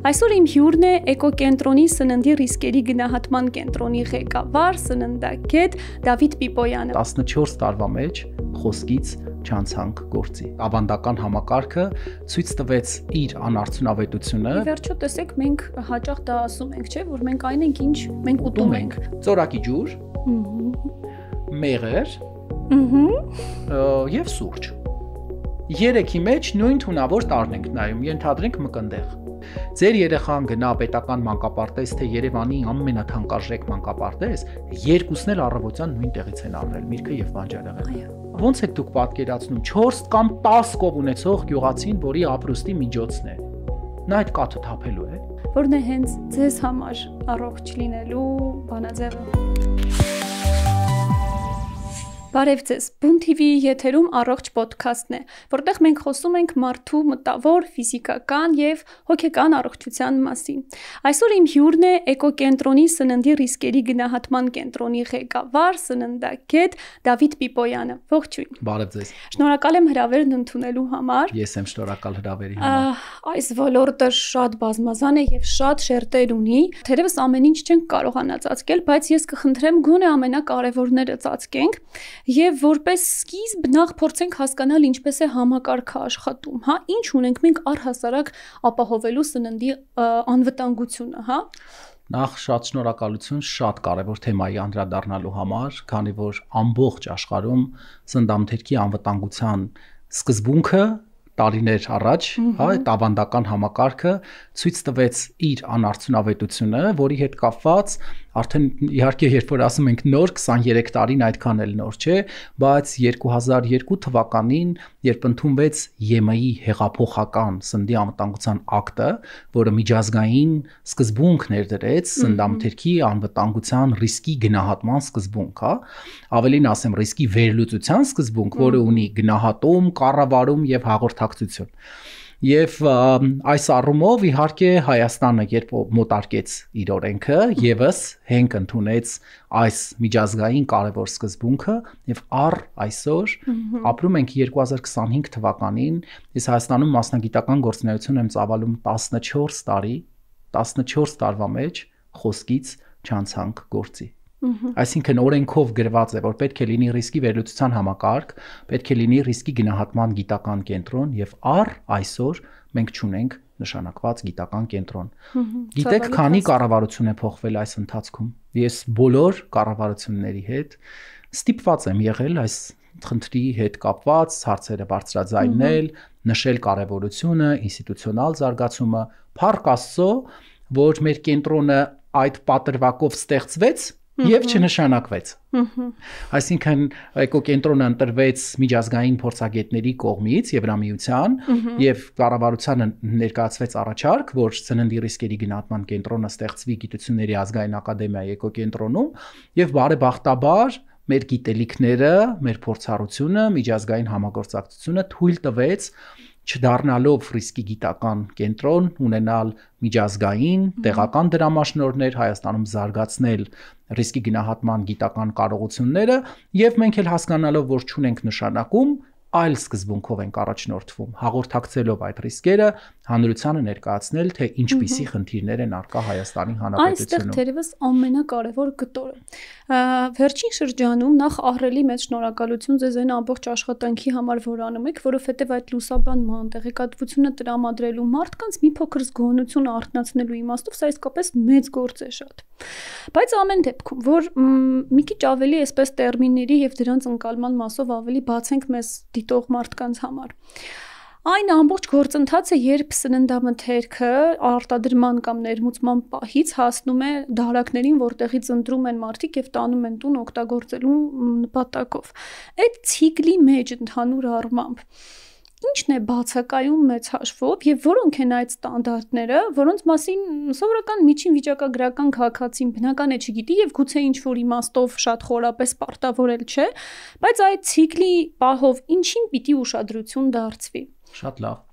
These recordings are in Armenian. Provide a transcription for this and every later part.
Այսօր իմ հյուրն է էկոկենտրոնի սննդի ռիսկերի գնահատման կենտրոնի ղեկավար, սննդագետ Դավիթ Պիպոյանը։ 14 տարվա մեջ խոսքից չանցանք գործի։ Ավանդական համակարգը ցույց տվեց իր անարդյունավետությունը։ Վերջո տեսեք, մենք հաճախ դա ասում ենք, չէ՞, որ մենք այն ենք, ինչ մենք ուտում ենք։ Ծորակի ջուր, մեղր, եւ սուրճ։ Երեքի մեջ նույն թունավոր տարն ենք նայում, ենթադրենք մկնդեղ։ Ձեր երեխան գնա պետական մանկապարտեզ, թե Երևանի ամենաթանկարժեք մանկապարտեզ, երկուսն էլ առավոտյան նույն տեղից են առնել՝ միրգը եւ բանջարեղենը։ Ոնց եք դուք պատկերացնում 4 կամ 10 կով ունեցող գյուղացին, որի ապրուստի միջոցն է։ Նա այդ կաթը թափելու է, որն է հենց ձեզ համար առողջ լինելու բանաձևը։ Բարև ձեզ, Բուն TV-ի եթերում առողջ ոդքասթն է, որտեղ մենք խոսում ենք մարդու մտավոր, ֆիզիկական եւ հոգեկան առողջության մասին։ Այսօր իմ հյուրն է էկոկենտրոնի սննդի ռիսկերի գնահատման կենտրոնի ղեկավար, սննդագետ Դավիթ Պիպոյանը։ Ողջույն։ Բարև ձեզ։ Շնորհակալ եմ հրավերն ընդունելու համար։ Ես եմ շնորհակալ հրավերի համար։ Այս ոլորտը շատ բազմազան է եւ շատ շերտեր ունի։ Թերևս ամեն ինչ չենք կարողանա ծածկել, բայց ես կխնդրեմ գոնե ամենակարևորները ծածկենք։ Եվ որպես սկիզբ նախ փորձենք հասկանալ ինչպես է համակարգը աշխատում, հա, ինչ ունենք մենք առհասարակ ապահովելու սննդի անվտանգությունը, հա։ Նախ շատ շնորհակալություն շատ կարևոր թեմայի անդրադառնալու համար, քանի որ ամբողջ աշխարհում սննդամթերքի անվտանգության սկզբունքը տարիներ առաջ, հա, այդ ավանդական համակարգը ցույց տվեց իր անարդյունավետությունը, որի հետ կապված արդեն իհարկե երբ որ ասում ենք նոր 23 տարին այդքան էլ նոր չէ, բայց 2002 թվականին, երբ ընդունվեց ԵՄ-ի հեղափոխական սննդի անվտանգության ակտը, որը միջազգային սկզբունք ներդրեց սննդամթերքի անվտանգության ռիսկի գնահատման սկզբունք, հա, ավելին ասեմ ռիսկի վերլուծության սկզբունք, որը ունի գնահատում, կառավարում եւ հաղորդակցություն։ Եվ այս առումով իհարկե Հայաստանը երբ մոտարկեց իր օրենքը եւս հենք ընդունեց այս միջազգային կարևոր սկզբունքը եւ առ այսօր ապրում ենք 2025 թվականին ես Հայաստանում մասնագիտական գործունեություն եմ ծավալում 14 տարի 14 տարվա մեջ խոսքից չանցանք գործի Այսինքն օրենքով գրված է, որ պետք է լինի ռիսկի վերլուծության համակարգ, պետք է լինի ռիսկի գնահատման գիտական կենտրոն եւ առ այսօր մենք չունենք նշանակված գիտական կենտրոն։ Գիտեք, քանի կառավարություն է փոխվել այս ընթացքում։ Ես բոլոր կառավարությունների հետ ստիպված եմ եղել այս խնդրի հետ կապված հարցերը բարձրաձայնել, նշել կարևորությունը, ինստիտուցիոնալ զարգացումը, փառք Աստծո, որ մեր կենտրոնը այդ պատրվակով ստեղծվեց Եվ չնշանակվեց։ Այսինքն էկոկենտրոնը ընտրվեց միջազգային փորձագետների կողմից Եվրամիության եւ կառավարությանը ներկայացվեց առաջարկ, որ սննդի ռիսկերի գնահատման կենտրոնը ստեղծվի Գիտությունների ազգային ակադեմիայի էկոկենտրոնում եւ բարեբախտաբար մեր գիտելիքները, մեր փորձառությունը, միջազգային համագործակցությունը թույլ տվեց չդառնալով ռիսկի գիտական կենտրոն, ունենալ միջազգային, տեղական դրամաշնորհներ Հայաստանում զարգացնել ռիսկի գնահատման գիտական կարողությունները եւ մենք էլ հասկանալով, որ չունենք նշանակում, այլ սկզբունքով ենք առաջնորդվում, հաղորդակցելով այդ ռիսկերը, հանրությանը ներկայացնել, թե ինչպիսի խնդիրներ են առկա Հայաստանի Հանրապետությունում։ Այստեղ թերևս ամենակարևոր կտորը։ Վերջին շրջանում նախ ահռելի մեծ շնորհակալություն ձեզ այն ամբողջ աշխատանքի համար, որ անում եք, որովհետև այդ լուսաբանման, տեղեկատվությունը տրամադրելու մարդկանց մի փոքր զգոնություն արթնացնելու իմաստով սա իսկապես մեծ գործ է շատ։ Բայց ամեն դեպքում, որ մի քիչ ավելի այսպես տերմինների եւ դրանց ընկալման մասով ավելի բացենք մեզ դիտող մարդկանց համար։ Այն ամբողջ գործընթացը, երբ սննդամթերքը արտադրման կամ ներմուծման պահից հասնում է դարակներին, որտեղից ընտրում են մարդիկ եւ տանում են տուն օգտագործելու նպատակով։ Այդ ցիկլի մեջ ընդհանուր առմամբ Ինչն է բացակայում մեծ հաշվով եւ որոնք են այդ ստանդարտները, որոնց մասին սովորական միջին վիճակագրական քաղաքացին բնական է չգիտի եւ գուցե ինչ որ իմաստով շատ խորապես պարտավորել չէ, բայց այդ ցիկլի պահով ինչին պիտի ուշադրություն դարձվի։ Շատ լավ։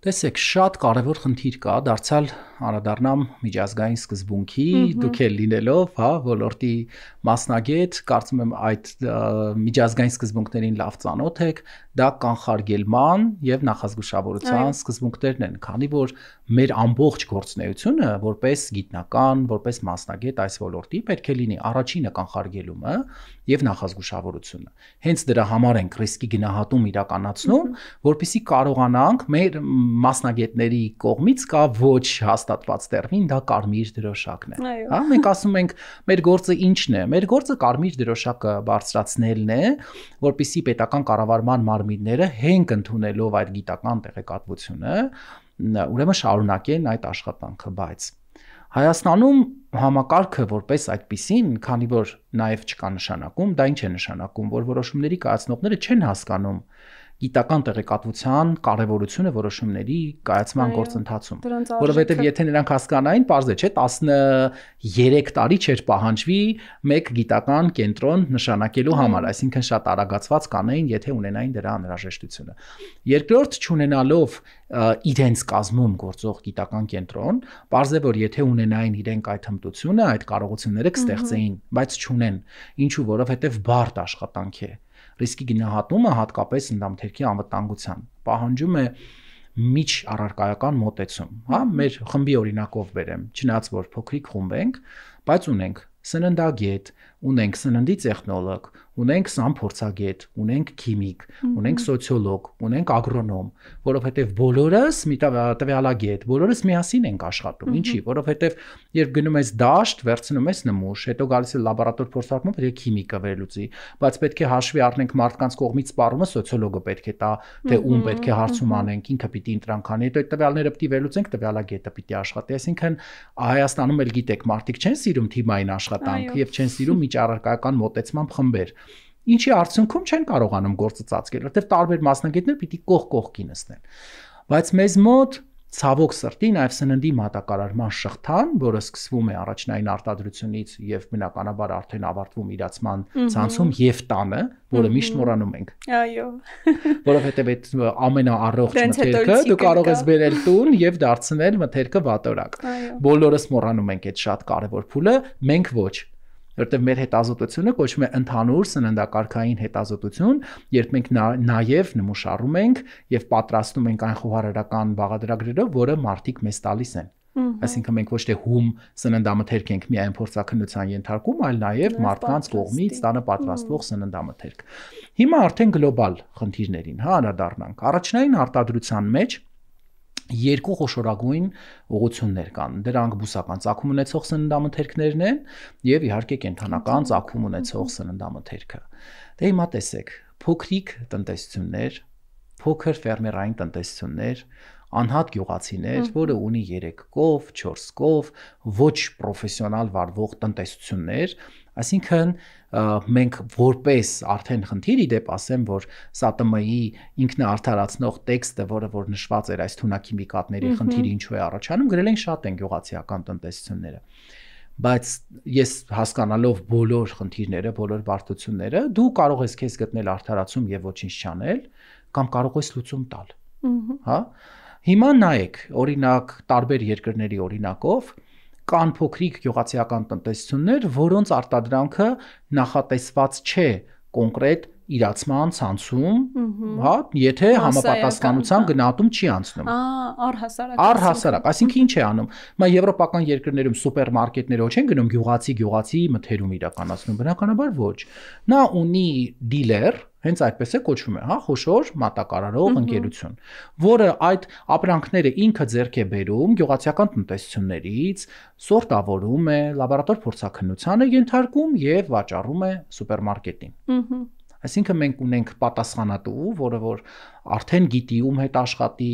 Տեսեք, շատ կարևոր խնդիր կա, դարձյալ անդրադառնամ միջազգային սկզբունքի, դուք էլ լինելով, հա, ոլորտի մասնագետ, կարծում եմ այդ միջազգային սկզբունքներին լավ ծանոթ եք, դա կանխարգելման եւ նախազգուշավորության սկզբունքներն են, քանի որ մեր ամբողջ գործունեությունը որպես գիտնական, որպես մասնագետ այս ոլորտի պետք է լինի առաջինը կանխարգելումը եւ նախազգուշավորությունը։ Հենց դրա համար ենք ռիսկի գնահատում իրականացնում, որպեսզի կարողանանք մեր մասնագետների կողմից կա ոչ հաստատված տերմին, դա կարմիր դրոշակն է։ Հա, մենք ասում ենք մեր գործը ինչն է։ Մեր գործը կարմիր դրոշակը բարձրացնելն է, որպեսզի պետական կառավարման մարմինները հենք ընդունելով այդ գիտական տեղեկատվությունը, ուրեմն շարունակեն այդ աշխատանքը, բայց Հայաստանում համակարգը որպես այդպիսին, քանի որ նաև չկա նշանակում, դա ինչ է նշանակում, որ որոշումների կայացնողները չեն հասկանում գիտական տեղեկատվության կարևորությունը որոշումների կայացման գործընթացում, որովհետև եթե նրանք հասկանային, պարզ է, չէ, 13 տարի չէր պահանջվի մեկ գիտական կենտրոն նշանակելու համար, այսինքն շատ արագացված կանեին, եթե ունենային դրա անհրաժեշտությունը։ Երկրորդ, չունենալով իրենց կազմում գործող գիտական կենտրոն, պարզ է, որ եթե ունենային իրենք այդ հմտությունը, այդ կարողությունները կստեղծեին, բայց չունեն, ինչու, որովհետև բարդ աշխատանք է։ Ռիսկի գնահատումը հատկապես սննդամթերքի անվտանգության պահանջում է միջ առարկայական մոտեցում, հա, մեր խմբի օրինակով բերեմ, չնայած որ փոքրիկ խումբ ենք, բայց ունենք սննդագետ, ունենք սննդի տեխնոլոգ, ունենք սանփորձագետ, ունենք քիմիկ, ունենք սոցիոլոգ, ունենք ագրոնոմ, որովհետև բոլորս մի տվյալագետ, բոլորս միասին ենք աշխատում։ Ինչի, որովհետև երբ գնում ես դաշտ, վերցնում ես նմուշ, հետո գալիս է լաբորատոր փորձարկում, պետք է քիմիկը վերլուծի, բայց պետք է հաշվի առնենք մարդկանց կողմից սպառումը, սոցիոլոգը պետք է տա, թե ում պետք է հարցում անենք, ինքը պիտի ընտրանք անի, հետո այդ տվյալները պիտի վերլուծենք, տվյալագետը պիտի աշխատի, այսինքն Հայաստանում էլ գիտեք, մարդիկ չեն սիրում թիմային աշխատանք եւ չեն սիրում միջառարկայական մոտեցմամբ խմբեր։ Ինչի արդյունքում չեն կարողանում գործը ծածկել, որտեղ տարբեր մասնագետներ պիտի կողքի նստեն։ Բայց մեզ մոտ ցավոք սրտի նաև սննդի մատակարարման շղթան, որը սկսվում է առաջնային արտադրությունից եւ բնականաբար արդեն ավարտվում իրացման ցանցում եւ տանը, որը միշտ մոռանում ենք։ Այո։ Որովհետեւ այդ ամենաառողջ մթերքը դու կարող ես բերել տուն եւ դարձնել մթերքը վատորակ։ Բոլորս մոռանում ենք այդ շատ կարեւոր փուլը, մենք ոչ։ Որտեղ մեր հետազոտությունը կոչվում է ընդհանուր սննդակարգային հետազոտություն, երբ մենք նաև նմուշառում ենք եւ պատրաստում ենք այն խոհարարական բաղադրագրերով, որը մարդիկ մեզ տալիս են։ Այսինքն մենք ոչ թե հում սննդամթերք ենք միայն փորձաքննության ենթարկում, այլ նաև մարդկանց կողմից տանը պատրաստվող սննդամթերք։ Հիմա արդեն գլոբալ խնդիրներին, հա, անդրադառնանք։ Առաջնային արտադրության մեջ երկու խոշորագույն ուղղություններ կան։ Դրանք բուսական ծագում ունեցող սննդամթերքներն են եւ իհարկե կենդանական ծագում ունեցող սննդամթերքը։ Դե հիմա տեսեք, փոքրիկ տնտեսություններ, փոքր ֆերմերային տնտեսություններ, անհատ գյուղացիներ, որը ունի 3 կով, 4 կով, ոչ պրոֆեսիոնալ վարվող տնտեսություններ, այսինքն մենք որպես արդեն խնդիր իդեպ ասեմ, որ ՍԱՏՄ-ի ինքնաարդարացնող տեքստը, որը նշված էր այս թունաքիմիկատների խնդիրը ինչու է առաջանում, գրել են շատ են գյուղացիական տնտեսությունները։ Բայց ես հասկանալով բոլոր խնդիրները, բոլոր բարդությունները, դու կարող ես քեզ գտնել արդարացում եւ ոչինչ չանել, կամ կարող ես լուծում տալ։ Հա։ Հիմա նայեք, օրինակ տարբեր երկրների օրինակով կան փոքրիկ գյուղացիական տնտեսություններ, որոնց արտադրանքը նախատեսված չէ կոնկրետ իրացման ցանցում, հա, եթե համապատասխանության գնահատում չի անցնում։ Առհասարակ, այսինքն ինչ է անում։ Հիմա եվրոպական երկրներում սուպերմարկետները ոչ են գնում գյուղացի մթերում իրականացնում, բնականաբար ոչ։ Նա ունի դիլեր, հենց այդպես է կոչվում է, հա, խոշոր մատակարարող ընկերություն, որը այդ ապրանքները ինքը ձեռք է բերում գյուղացիական տնտեսություններից, սորտավորում է, լաբորատոր փորձաքննության է ենթարկում եւ վաճառում է սուպերմարկետին։ Այսինքն մենք ունենք պատասխանատու, որը որ արդեն գիտի ում հետ աշխատի,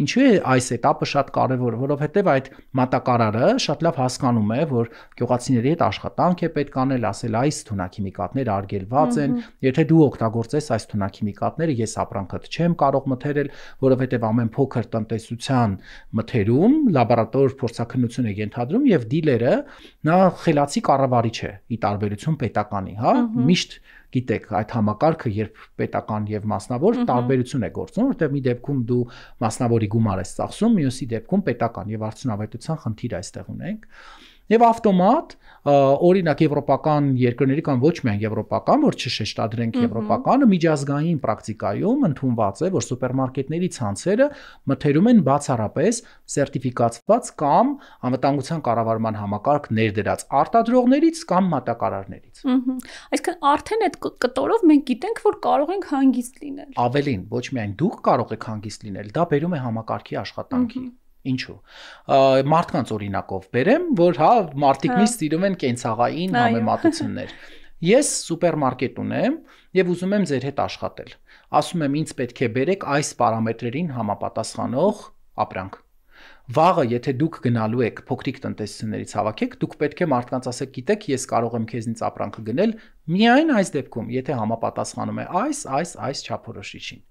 ինչու է այս этаպը շատ կարևոր, որովհետև այդ մատակարարը շատ լավ հասկանում է, որ գյուղացիների հետ աշխատանք է պետք անել, ասել այս թունաքիմիկատները արգելված են, եթե դու օգտագործես այս թունաքիմիկատները, ես ապրանքդ չեմ կարող մթերել, որովհետև ամեն փոքր տնտեսության մթերում լաբորատոր փորձաքննություն է ենթադրում եւ դիլերը նա խելացի կառավարիչ է՝ ի տարբերություն պետականի, հա, միշտ գիտեք, այդ համակարգը երբ պետական եւ մասնավոր տարբերություն է գործում, որտեղ մի դեպքում դու մասնավորի գումար ես ծախսում, մյուսի դեպքում պետական եւ արդյունավետության խնդիր այստեղ ունենք։ Եվ ավտոմատ օրինակ եվրոպական երկրների կամ ոչ միայն եվրոպական, որ չշեշտադրենք եվրոպականը, միջազգային պրակտիկայում ընդունված է, որ սուպերմարկետների ցանցերը մթերում են բացառապես սերտիֆիկացված կամ անվտանգության կառավարման համակարգ ներդրած արտադրողներից կամ մատակարարներից։ Այսինքն արդեն այդ կտորով մենք գիտենք, որ կարող ենք հանգիստ լինել։ Ավելին, ոչ միայն դուք կարող եք հանգիստ լինել, դա բերում է համակարգի աշխատանքի։ Ինչու։ Մարդկանց օրինակով բերեմ, որ հա մարդիկ միշտ սիրում են կենցաղային համեմատություններ։ Ես սուպերմարկետ ունեմ եւ ուզում եմ ձեր հետ աշխատել։ Ասում եմ ինձ պետք է բերեք այս պարամետրերին համապատասխանող ապրանք։ Վաղը, եթե դուք գնալու եք փոքրիկ տնտեսություններից հավաքեք, դուք պետք է մարդկանց ասեք, գիտեք, ես կարող եմ քեզնից ապրանքը գնել միայն այս դեպքում, եթե համապատասխանում է այս չափորոշիչին։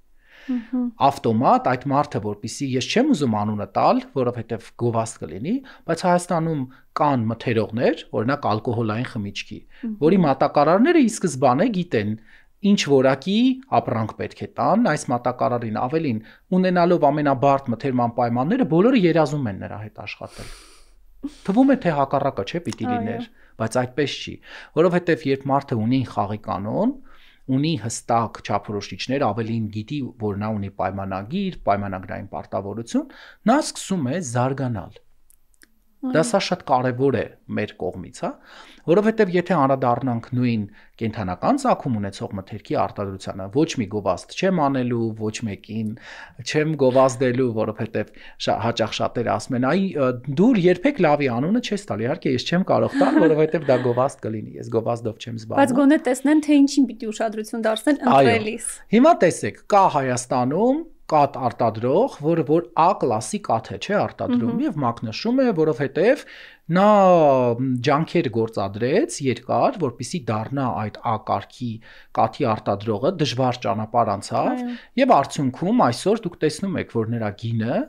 Ավտոմատ այդ մարդը, որպեսզի ես չեմ ուզում անունը տալ, որովհետև գովաստ կլինի, բայց Հայաստանում կան մթերողներ, օրինակ ալկոհոլային խմիչքի, որի մատակարարները ի սկզբանե գիտեն ինչ որակի ապրանք պետք է տան այս մատակարարին, ավելին ունենալով ամենաբարդ մթերման պայմանները, բոլորը երազում են նրա հետ աշխատել։ Թվում է թե հակառակը չէ պիտի լիներ, բայց այդպես չի, որովհետև երբ մարդը ունի խաղի կանոն, ունի հստակ չափորոշիչներ, ավելին գիտի, որ նա ունի պայմանագիր, պայմանագրային պարտավորություն, նա սկսում է զարգանալ։ Դա սա շատ կարևոր է մեր կողմից, հա, որովհետև եթե անդրադառնանք նույն կենթանական ծագում ունեցող մթերքի արտադրությանը, ոչ մի գովազդ չեմ անելու, ոչ մեկին չեմ գովազդելու, որովհետև հաճախ շատերը ասում են, այ դու երբեք լավի անունը չես տալ, իհարկե ես չեմ կարող տալ, որովհետև դա գովազդ կլինի, ես գովազդով չեմ զբաղվում։ Բայց գոնե տեսնեն, թե ինչին պիտի ուշադրություն դարձնել ընտրելիս։ Հիմա տեսեք, կա Հայաստանում կաթ արտադրող, որը որ A կլասի կաթ է, չէ, արտադրում եւ մակնշում է, որովհետեւ նա ջանքեր գործադրեց երկար, որպեսզի դառնա այդ A կարգի կաթի արտադրողը, դժվար ճանապարհ անցավ եւ արդյունքում այսօր դուք տեսնում եք, որ նրա գինը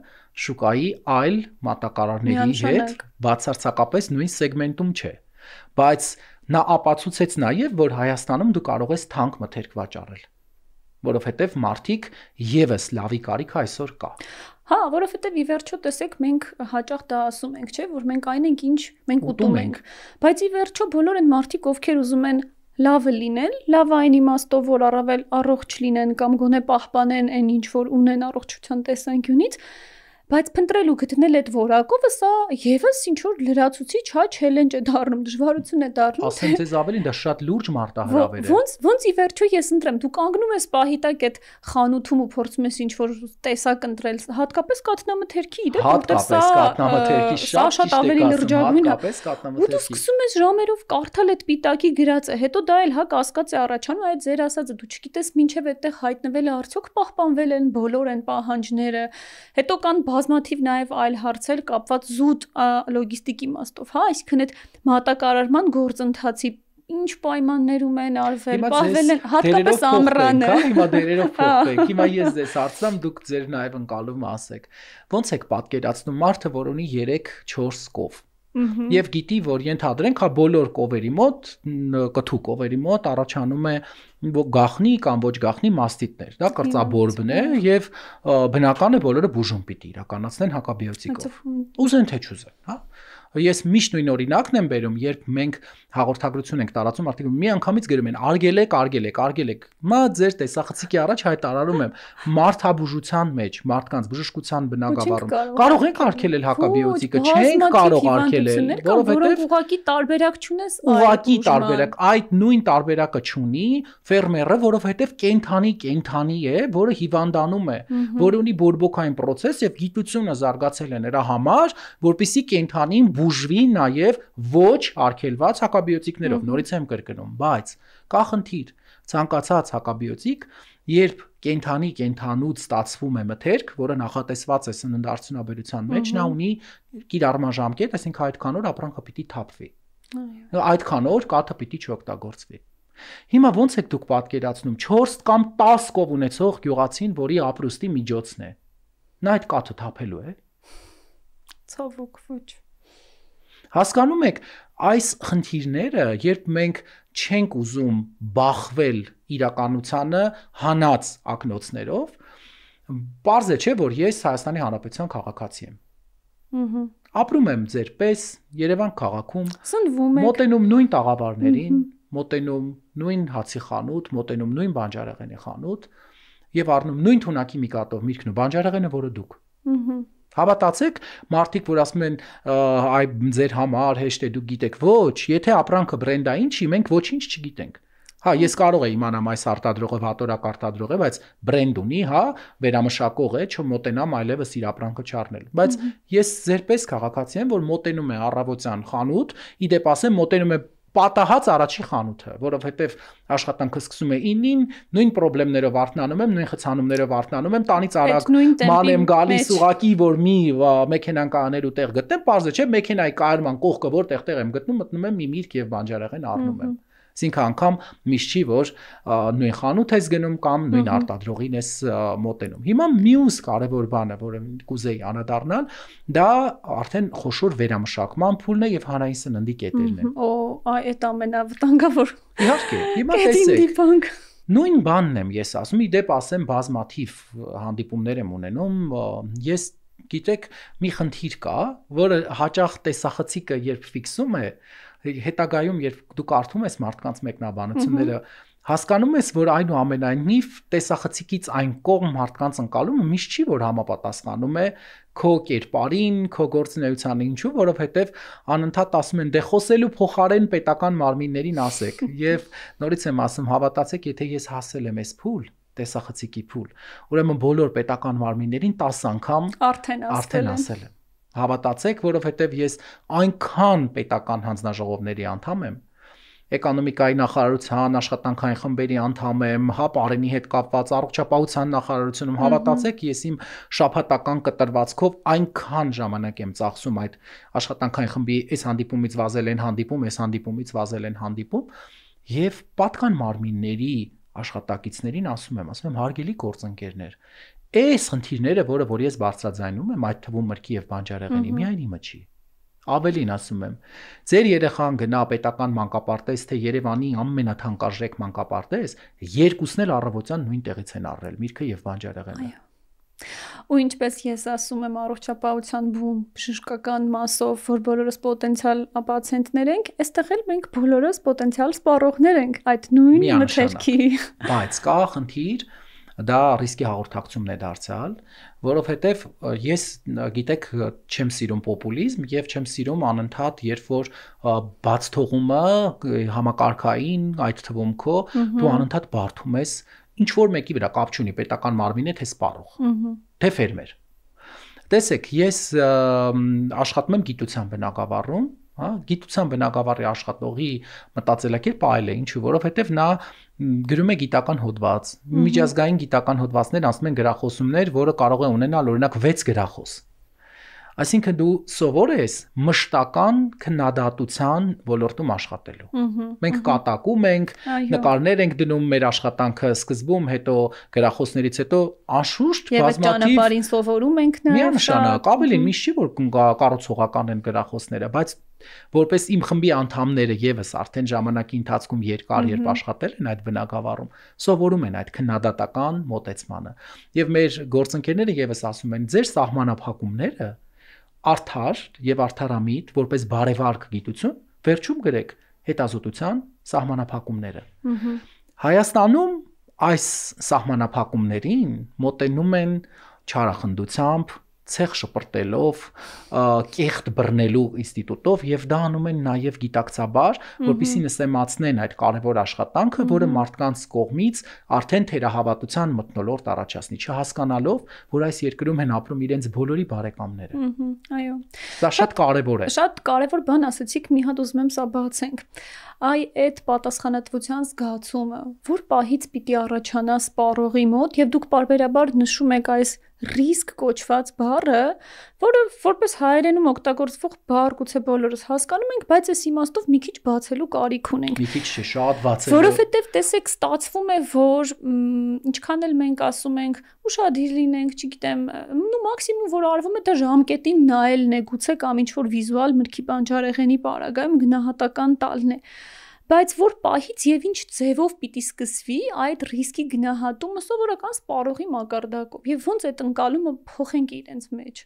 շուկայի այլ մատակարարների հետ բացարձակապես նույն սեգմենտում չէ, բայց նա ապացուցեց նաեւ, որ Հայաստանում դու կարող ես թանկ մթերք վաճառել, որովհետև մարդիկ եւս լավի կարիք այսօր կա։ Հա, որովհետև ի վերջո տեսեք, մենք հաճախ դա ասում ենք, չէ, որ մենք այն ենք, ինչ մենք ուտում ենք, բայց ի վերջո բոլոր այն մարդիկ, ովքեր ուզում են լավը լինել, լավը այն իմաստով, որ առավել առողջ լինեն կամ գոնե պահպանեն այն ինչ որ ունեն առողջության տեսանկյունից, բայց փնտրելու գտնել այդ որակովը սա եւս ինչ որ լրացուցիչ հա չելենջ է դառնում, դժվարություն է դառնում։ Ասեմ ձեզ ավելին, դա շատ լուրջ մարտահրավեր է։ Ոնց ի վերջո ես ընտրեմ, դու կանգնում ես պահի տակ այդ խանութում ու փորձում ես ինչ որ տեսակ ընտրել, հատկապես կաթնամթերքի, դե որտեղ սա կաթնամթերքի շատ ավելի լրջագույն է։ Ու դու սկսում ես ժամերով կարդալ այդ պիտակի գրածը, հետո դա էլ հա կասկած է առաջանում, այդ ձեր ասածը դու չգիտես մինչև այդտեղ հայտնվել է արդյոք պահպանվել են բոլոր այն պահանջները, հետո կան բազմաթիվ նաև այլ հարցեր կապված զուտ լոգիստիկ իմաստով, հա, այսինքն այդ մատակարարման գործընթացի ինչ պայմաններում են արվել, պահվել են, հատկապես ամռանը։ Հիմա դերերով փոխվեք։ Հիմա ես ձեզ հարցնեմ, դուք ձեր նաև ընկալում ասեք։ Ոնց եք պատկերացնում մարդը, որ ունի 3-4 կով։ Եվ գիտի, որ ենթադրենք, հա բոլոր կովերի մոտ, կթու կովերի մոտ առաջանում է գախնի կամ ոչ գախնի մաստիտներ, դա կրծաբորբն է եւ բնական է բոլորը բուժում պիտի իրականացնեն հակաբիոտիկով։ Ուզեն թե չուզեն, հա։ Ես միշտ նույն օրինակն եմ բերում, երբ մենք հաղորդագրություն ենք տարածում, արդյոք մի անգամից գրում են արգելեք։ Մա ձեր տեսախցիկի առաջ հայտարարում եմ մարդաբուժության մեջ, մարդկանց բժշկության բնագավառում կարող ենք արգելել հակաբիոտիկը, չենք կարող արգելել, որովհետև ուղղակի տարբերակ չունես, ուղղակի տարբերակ, այդ նույն տարբերակը չունի ֆերմերը, որովհետև կենթանի է, որը հիվանդանում է, որը ունի բորբոքային process եւ գիտությունը զարգացել է նրա համար, որպեսզի կենթանին բուժվի նաև ոչ արգելված հակաբիոտիկներով, նորից եմ կրկնում, բայց կա խնդիր, ցանկացած հակաբիոտիկ, երբ կենթանուց ստացվում է մթերք, որը նախատեսված է սննդարդյունաբերության մեջ, նա ունի կիրառման ժամկետ, այսինքն այդքան օր ապրանքը պիտի թափվի։ Այդքան օր կաթը պիտի չօգտագործվի։ Հիմա ոնց եք դուք պատկերացնում 4 կամ 10 կով ունեցող գյուղացին, որի ապրուստի միջոցն է։ Նա այդ կաթը թափելու է։ Ցավոք ոչ։ Հասկանում եք, այս խնդիրները, երբ մենք չենք ուզում բախվել իրականությանը հանած ակնոցներով, պարզ է, չէ, որ ես Հայաստանի Հանրապետության քաղաքացի եմ։ Ապրում եմ ձեր պես Երևան քաղաքում, մոտենում նույն տաղավարներին, մոտենում նույն հացի խանութ, մոտենում նույն բանջարեղենի խանութ եւ առնում նույն թունակի մի կատով միրգն ու բանջարեղենը, որը դուք։ Հավատացեք, մարդիկ, որ ասում են, այ ձեր համար հեշտ է, դուք գիտեք, ոչ, եթե ապրանքը բրենդային չի, մենք ոչինչ չգիտենք։ Հա, ես կարող եմ իմանամ այս արտադրողը հատորակ արտադրող է, բայց բրենդ ունի, հա, վերամշակող է, չմոտենամ այլևս իր ապրանքը չառնել։ Բայց ես ձերպես քաղաքացի եմ, որ մոտենում է առավոտյան խանութ, ի դեպ ասեմ, մոտենում է պատահած առաջի խանութը, որովհետև աշխատանքը սկսում է 9-ին, նույն խնդիրներով արթնանում եմ, նույն խցանումներով արթնանում եմ, տանից արագ ման եմ գալիս ուղակի, որ մի մեքենան կանելու տեղ գտնեմ, պարզ է, չէ, մեքենայի կայարման կողքը որտեղ տեղ եմ գտնում, մտնում եմ մի միրգ եւ բանջարեղեն առնում եմ։ Այսինքն անգամ միշտ չի, որ նույն խանութ ես գնում կամ նույն արտադրողին ես մոտենում։ Հիմա մյուս կարևոր բանը, որը կուզեի անդրադառնալ, դա արդեն խոշոր վերամշակման փուլն է եւ հանրային սննդի կետերն են։ Այդ ամենավտանգավոր։ Իհարկե, հիմա տեսեք։ Նույն բանն եմ ես ասում, ի դեպ ասեմ բազմաթիվ հանդիպումներ եմ ունենում, ես գիտեք, մի խնդիր կա, որը հաճախ տեսախցիկը երբ ֆիքսում է, հետագայում երբ դու կարդում ես մարդկանց մեկնաբանությունները, հասկանում ես, որ այնուամենայնիվ տեսախցիկից այն կողմ մարդկանց ընկալումը միշտ չի, որ համապատասխանում է քո կերպարին, քո գործունեությանը, ինչու, որովհետև անընդհատ ասում են, դե խոսելու փոխարեն պետական մարմիններին ասեք, եւ նորից եմ ասում, հավատացեք, եթե ես հասել եմ այս փուլ, տեսախցիկի փուլ, ուրեմն բոլոր պետական մարմիններին 10 անգամ արդեն ասել եմ։ Հավատացեք, որովհետև ես այնքան պետական հանձնաժողովների անդամ եմ, էկոնոմիկայի նախարարության, աշխատանքային խմբերի անդամ եմ, հա Պարենի հետ կապված առողջապահության նախարարությունում, հավատացեք, ես իմ շաբաթական կտրվածքով այնքան ժամանակ եմ ծախսում այդ աշխատանքային խմբի այս հանդիպումից վազել են հանդիպում, այս հանդիպումից վազել են հանդիպում, եւ պատկան մարմինների աշխատակիցներին ասում եմ, հարգելի գործընկերներ, այս խնդիրները, որ ես բարձրաձայնում եմ, այդ թվում մրգի եւ բանջարեղենի, միայն իմը չի։ Ավելին ասում եմ, ձեր երեխան գնա պետական մանկապարտեզ, թե Երևանի ամենաթանկարժեք մանկապարտեզ, երկուսն էլ առավոտյան նույն տեղից են առել, միրգը եւ բանջարեղենը։ Ու ինչպես ես ասում եմ, առողջապահության բում բժշկական մասով, որ բոլորս պոտենցիալ պացիենտներ ենք, այստեղ էլ մենք բոլորս պոտենցիալ սպառողներ ենք այդ նույն մթերքի։ Բայց կա խնդիր, դա ռիսկի հաղորդակցումն է դարձյալ, որովհետև ես գիտեք չեմ սիրում պոպուլիզմ եւ չեմ սիրում անընդհատ երբ որ բաց թողումը համակարգային այդ թվում քո դու անընդհատ բարթում ես ինչ որ մեկի վրա կապ չունի պետական մարմին է թե սպառող թե ֆերմեր տեսեք ես աշխատում եմ գիտության բնագավառում հա գիտության բնագավառի աշխատողի մտածելակերպը այլ է ինչու որովհետև նա գրում է գիտական հոդված միջազգային գիտական հոդվածներ ասում են գրախոսումներ որը կարող է ունենալ օրինակ 6 գրախոս Այսինքն դու սովոր ես մշտական քննադատության ոլորտում աշխատելու։ Մենք կատակում ենք, նկարներ ենք դնում մեր աշխատանքը սկզբում, հետո գրախոսներից հետո անշուշտ բազմաթիվ Եվ ճանապարհին սովորում ենք նաև։ Միանշանակ, ավելին միշտ չի որ կառուցողական են գրախոսները, բայց որպես իմ խմբի անդամները եւս արդեն ժամանակի ընթացքում երկար երբ աշխատել են այդ բնագավառում, սովորում են այդ քննադատական մոտեցմանը։ Եվ մեր գործընկերները եւս ասում են, ձեր սահմանափակումները արդար եւ արդարամիտ որպես բարեվարկ գիտություն վերջում գրեք հետազոտության սահմանափակումները Հայաստանում այս սահմանափակումներին մոտենում են չարախնդությամբ ցեղ շպրտելով կեղտ բռնելու ինստիտուտով եւ դա անում են նաեւ գիտակցաբար որպեսզի նսեմացնեն այդ կարևոր աշխատանքը որը մարդկանց կողմից արդեն թերահավատության մթնոլորտ առաջացնի չհասկանալով որ այս երկրում են ապրում իրենց բոլորի բարեկամները այո դա շատ կարևոր է շատ կարևոր բան ասացիք մի հատ ուզում եմ սա բացենք այդ պատասխանատվության զգացումը որ պահից պիտի առաջանա սպառողի մոտ եւ դուք բարբերաբար նշում եք այս ռիսկ կոչված բառը, որը որպես հայերենում օգտագործվող բառ գուցե բոլորս հասկանում ենք, բայց այս իմաստով մի քիչ բացելու կարիք ունենք։ Մի քիչ շատ բացելու։ Որովհետև տեսեք, ստացվում է, որ ինչքան էլ մենք ասում ենք ուշադիր լինենք, չգիտեմ, նո մաքսիմում որ արվում է դա ժամկետին նայելն է, գուցե կամ ինչ որ վիզուալ մրգի բանջարեղենի պարագայում գնահատական տալն է, բայց որ պահից եւ ինչ ձևով պիտի սկսվի այդ ռիսկի գնահատումը սովորական սպառողի մակարդակով եւ ոնց այդ ընկալումը փոխենք իրենց մեջ։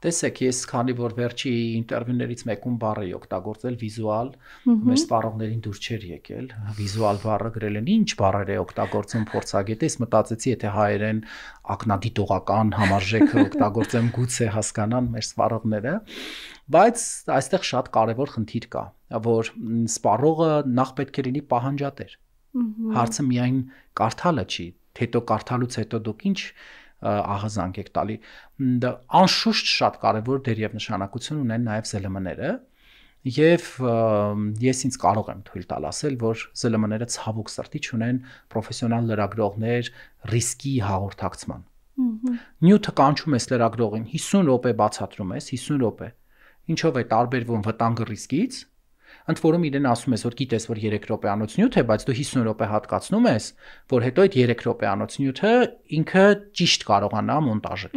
Տեսեք, ես քանի որ վերջի ինտերվյուներից մեկում բառը օգտագործել վիզուալ, մեր սպառողներին դուր չէր եկել, վիզուալ բառը գրել են ինչ բառեր է օգտագործում փորձագետից, մտածեցի, եթե հայերեն ակնադիտողական համարժեքը օգտագործեմ, գուցե հասկանան մեր սպառողները, բայց այստեղ շատ կարևոր խնդիր կա, որ սպառողը նախ պետք է լինի պահանջատեր։ Հարցը միայն կարդալը չի, հետո կարդալուց հետո դուք ինչ ահազանգ եք տալի, անշուշտ շատ կարևոր դեր եւ նշանակություն ունեն նաեւ ԶԼՄ-ները եւ ես ինձ կարող եմ թույլ տալ ասել, որ ԶԼՄ-ները ցավոք սրտի չունեն պրոֆեսիոնալ լրագրողներ ռիսկի հաղորդակցման։ Նյութը կանչում ես լրագրողին 50 րոպե բացատրում ես, 50 րոպե։ Ինչով է տարբերվում վտանգը ռիսկից։ Ընդ որում իրեն ասում ես, որ գիտես, որ 3 րոպեանոց նյութ է, բայց դու 50 րոպե հատկացնում ես, որ հետո այդ 3 րոպեանոց նյութը ինքը ճիշտ կարողանա մոնտաժել։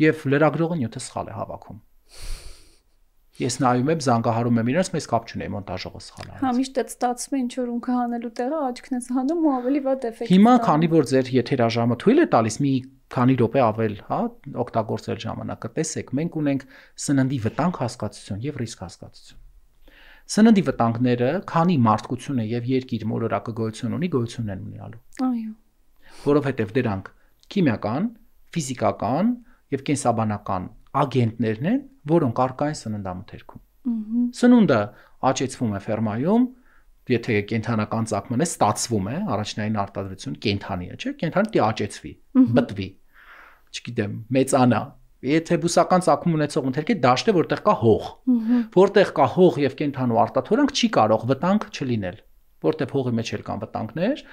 Եվ լրագրողը նյութը սխալ է հավաքում։ Ես նայում եմ, զանգահարում եմ իրենց, մեզ կապ չունի մոնտաժողը սխալ է։ Հա, միշտ է ստացվում է ինչ որ ունքը հանելու տեղը աչքն ես հանում ու ավելի վատ էֆեկտ։ Հիմա քանի որ ձեր եթերաժամը թույլ է տալիս մի քանի րոպե ավել, հա, օգտագործել ժամանակը, տեսեք, մենք ունենք սննդի վտանգ հասկացություն եւ ռիսկ հասկացություն։ Սննդի վտանգները, քանի մարդկությունը եւ երկիր մոլորակը գոյություն ունի, գոյություն են ունենալու։ Այո։ Որովհետեւ դրանք քիմիական, ֆիզիկական եւ կենսաբանական ագենտներն են, որոնք առկա են սննդամթերքում։ Սնունդը աճեցվում է ֆերմայում, եթե կենթանական ծագման է, ստացվում է, առաջնային արտադրություն կենթանի է, չէ՞, կենթանը դի աճեցվի, բտվի։ Չգիտեմ, մեծանա։ Եթե բուսական ծագում ունեցող ընթերք է դաշտ է, որտեղ կա հող։ Որտեղ կա հող եւ կենթանու արտաթորանք, չի կարող վտանգ չլինել, որտեղ հողի մեջ էլ կան վտանգներ,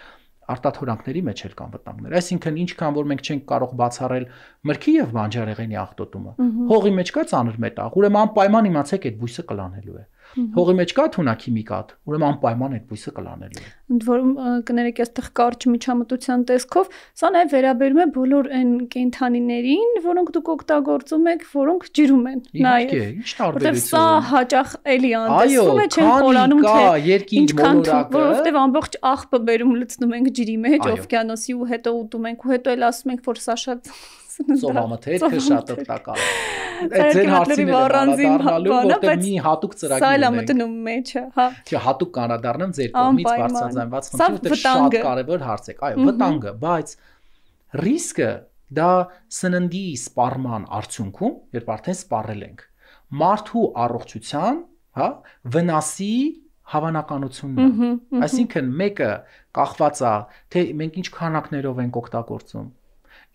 արտաթորանքների մեջ էլ կան վտանգներ։ Այսինքն ինչքան որ մենք չենք կարող բացառել մրգի եւ բանջարեղենի աղտոտումը, հողի մեջ կա ծանր մետաղ, ուրեմն անպայման իմացեք այդ բույսը կլանելու է։ Հողի մեջ կա թունաքիմիկատ, ուրեմն անպայման այդ բույսը կլանելու է։ Ընդ որում կներեք այստեղ կարճ միջամտության տեսքով, սա նաև վերաբերում է բոլոր այն կենդանիներին, որոնք դուք օգտագործում եք, որոնք ջրում են նաև։ Ինչ տարբերություն։ Սա հաճախ էլի անտեսվում է, չեն խորանում թե ինչքան, որովհետև ամբողջ աղբը բերում լցնում ենք ջրի մեջ, օվկիանոսի ու հետո ուտում ենք ու հետո էլ ասում ենք, որ սա շատ ծովամթերքը շատ օգտակար է։ Ձեր հարցին անդրադառնալու, որտեղ մի հատուկ ծրագիր սա էլ է մտնում մեջը, հա։ Չէ, հատուկ կանադառնամ ձեր կողմից բարձրաձայնված խնդիրը, դա շատ կարևոր հարց է։ Այո, վտանգը, բայց ռիսկը դա սննդի սպառման արդյունքում, երբ արդեն սպառել ենք, մարդու առողջության, հա, վնասի հավանականությունն է։ Այսինքն մեկը կախված է, թե մենք ինչ քանակներով ենք օգտագործում,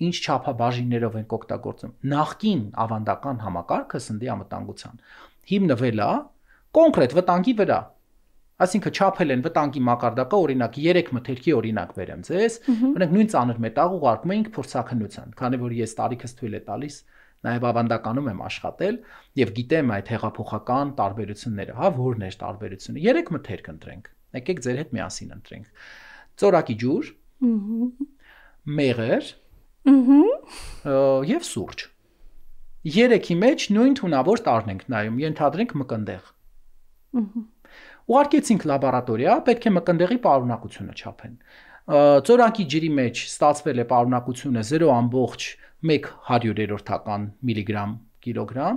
ինչ չափաբաժիններով ենք օգտագործում։ Նախկին ավանդական համակարգը սննդի անվտանգության հիմնվել է կոնկրետ վտանգի վրա։ Այսինքն չափել են վտանգի մակարդակը, օրինակ 3 մթերքի օրինակ բերեմ ձեզ, օրինակ նույն ծանր մետաղ ուղարկում էինք փորձաքննության, քանի որ ես տարիքս թույլ է տալիս, նաև ավանդականում եմ աշխատել եւ գիտեմ այդ հեղափոխական տարբերությունները, հա, որն է տարբերությունը։ 3 մթերք ընտրենք։ Եկեք ձեր հետ միասին ընտրենք։ Ծորակի ջուր, մեղր, եւ սուրճ։ 3-ի մեջ նույն թունավոր տարրն ենք նայում, ենթադրենք մկնդեղ։ Ուղարկեցինք լաբորատորիա, պետք է մկնդեղի պարունակությունը չափեն։ Ծորակի ջրի մեջ ստացվել է պարունակությունը 0.1 միլիգրամ կիլոգրամ,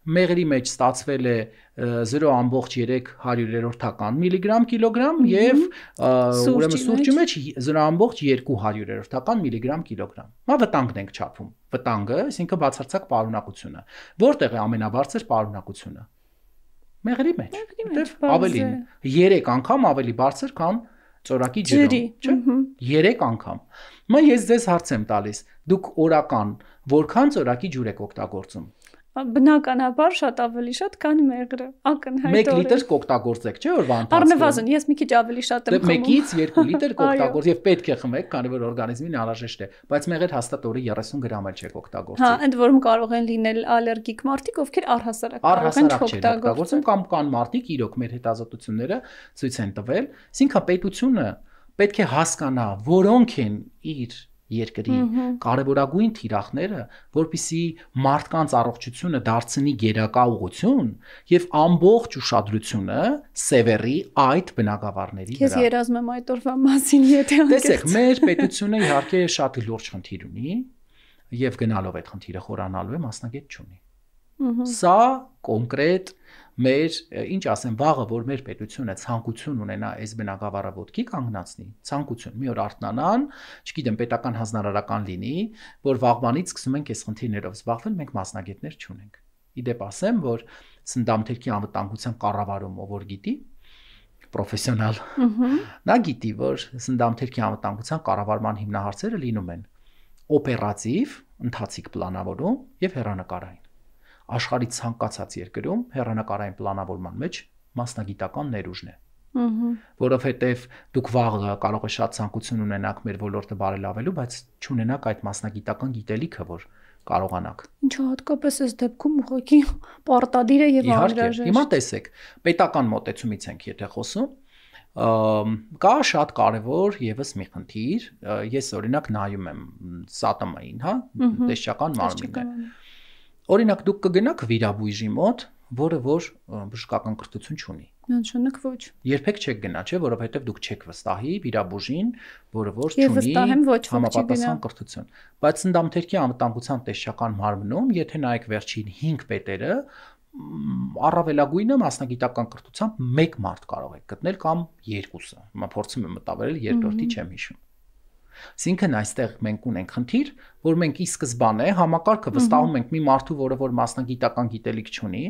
մեղրի մեջ ստացվել է 0.3 միլիգրամ կիլոգրամ եւ ուրեմն սուրճի մեջ 0.2 միլիգրամ կիլոգրամ։ Մա վտանգն ենք չափում։ Վտանգը, այսինքն բացարձակ պարունակությունը։ Որտեղ է ամենաբարձր պարունակությունը։ Մեղրի մեջ, որտեղ ավելին 3 անգամ ավելի բարձր, քան ծորակի ջրում, չէ՞։ 3 անգամ։ Մա ես ձեզ հարց եմ տալիս, դուք օրական որքան ծորակի ջուր եք օգտագործում։ Բնականաբար շատ ավելի շատ, քան մեղրը, ակնհայտ։ 1 լիտր կօգտագործեք, չէ՞ օրվա ընթացքում։ Առնվազն ես մի քիչ ավելի շատ եմ խմում։ 1-ից 2 լիտր կօգտագործ եւ պետք է խմեք, քանի որ օրգանիզմին անհրաժեշտ է, բայց մեղր հաստատ օրի 30 գրամ էլ չեք օգտագործի։ Հա, ընդ որում կարող են լինել ալերգիկ մարդիկ, ովքեր առհասարակ կարող են չօգտագործեն կամ կան մարդիկ, իրոք մեր հետազոտությունները ցույց են տվել, այսինքն պետությունը պետք է հասկանա, որոնք են իր երկրի կարևորագույն թիրախները, որպեսզի մարդկանց առողջությունը դարձնի գերակա ուղղություն եւ ամբողջ ուշադրությունը սևեռի այդ բնակավարների վրա։ Ես երազում եմ այդ օրվա մասին, եթե անկեղծ։ Տեսեք, մեր պետությունը իհարկե շատ լուրջ խնդիր ունի եւ գնալով այդ խնդիրը խորանալու է, մասնագետ չունի։ Սա կոնկրետ մեր, ինչ ասեմ, վաղը որ մեր պետությունը ցանկություն ունենա այս բնակավարը ոտքի կանգնացնի, ցանկություն մի օր արթնանան, չգիտեմ, պետական հանրարարական լինի, որ վաղվանից սկսում ենք այս խնդիրներով զբաղվել, մենք մասնագետներ չունենք։ Իդեպ ասեմ, որ սննդամթերքի անվտանգության կառավարումը որ գիտի, պրոֆեսիոնալ, նա գիտի, որ սննդամթերքի անվտանգության կառավարման հիմնահարցերը լինում են օպերատիվ, ընթացիկ պլանավորում եւ հեռանկարային։ Աշխարհի ցանկացած երկրում հեռանկարային պլանավորման մեջ մասնագիտական ներուժն է։ Որովհետև դուք վաղը կարող եք շատ ցանկություն ունենաք մեր ոլորտը բարելավելու, բայց չունենաք այդ մասնագիտական գիտելիքը, որ կարողանաք։ Ինչու հատկապես այս դեպքում ուղղակի պարտադիր է եւ անհրաժեշտ։ Հիմա տեսեք, պետական մոտեցումից ենք եթե խոսում, կա շատ կարևոր եւս մի խնդիր, ես օրինակ նայում եմ ՍԱՏՄ-ին, հա, տեսչական մարմինը։ Օրինակ դուք կգնաք վիրաբույժի մոտ, որը որ բժշկական կրթություն չունի։ Նշանակ ոչ։ Երբեք չեք գնա, չէ, որովհետև դուք չեք վստահի վիրաբույժին, որը որ չունի համապատասխան կրթություն։ Բայց սննդամթերքի անվտանգության տեսչական մարմնում, եթե նայեք վերջին 5 պետերը, առավելագույնը մասնագիտական կրթությամբ 1 մարդ կարող եք գտնել կամ 2-ը։ Հիմա փորձում եմ մտաբերել, երկրորդի չեմ հիշում։ Այսինքն այստեղ մենք ունենք խնդիր, որ մենք ի սկզբանե համակարգը վստահում ենք մի մարդու, որը որ մասնագիտական գիտելիք չունի,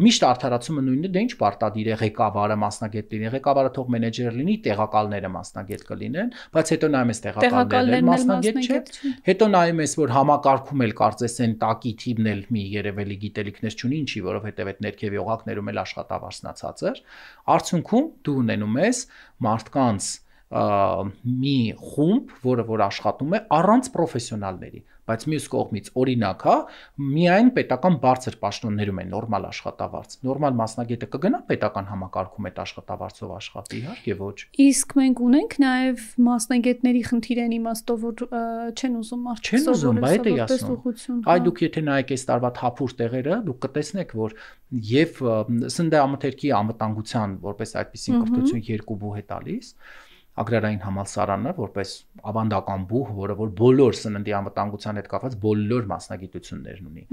միշտ արդարացումը նույնն է, դե ինչ պարտադիր է ղեկավարը մասնագետ լինի, ղեկավարը թող մենեջեր լինի, տեղակալները մասնագետ կլինեն, բայց հետո նայում ես տեղակալներն մասնագետ չէ, հետո նայում ես, որ համակարգում էլ կարծես են տակի թիվն էլ մի երևելի գիտելիքներ չունի, ինչի, որովհետև այդ ներքևի օղակներում էլ աշխատավարձնացած էր, արդյունքում դու ունենում ես մարդկանց մի խումբ, որը որ աշխատում է առանց պրոֆեսիոնալների, բայց մյուս կողմից օրինակ, հա, միայն պետական բարձր պաշտոններում է նորմալ աշխատավարձ։ Նորմալ մասնագետը կգնա պետական համակարգում այդ աշխատավարձով աշխատի, իհարկե ոչ։ Իսկ մենք ունենք նաև մասնագետների խնդիրեն իմաստով, որ չեն ուզում մարդիկ սովորել։ Այ դուք եթե նայեք այս տարվա թափուր տեղերը, դուք կտեսնեք, որ եւ սննդամթերքի անվտանգության որպես այդպիսի կրթություն 2 բուհ է տալիս, Ագրարային համալսարանը որպես ավանդական բուհ, որը որ բոլոր սննդի անվտանգության հետ կապված բոլոր մասնագիտություններն ունի։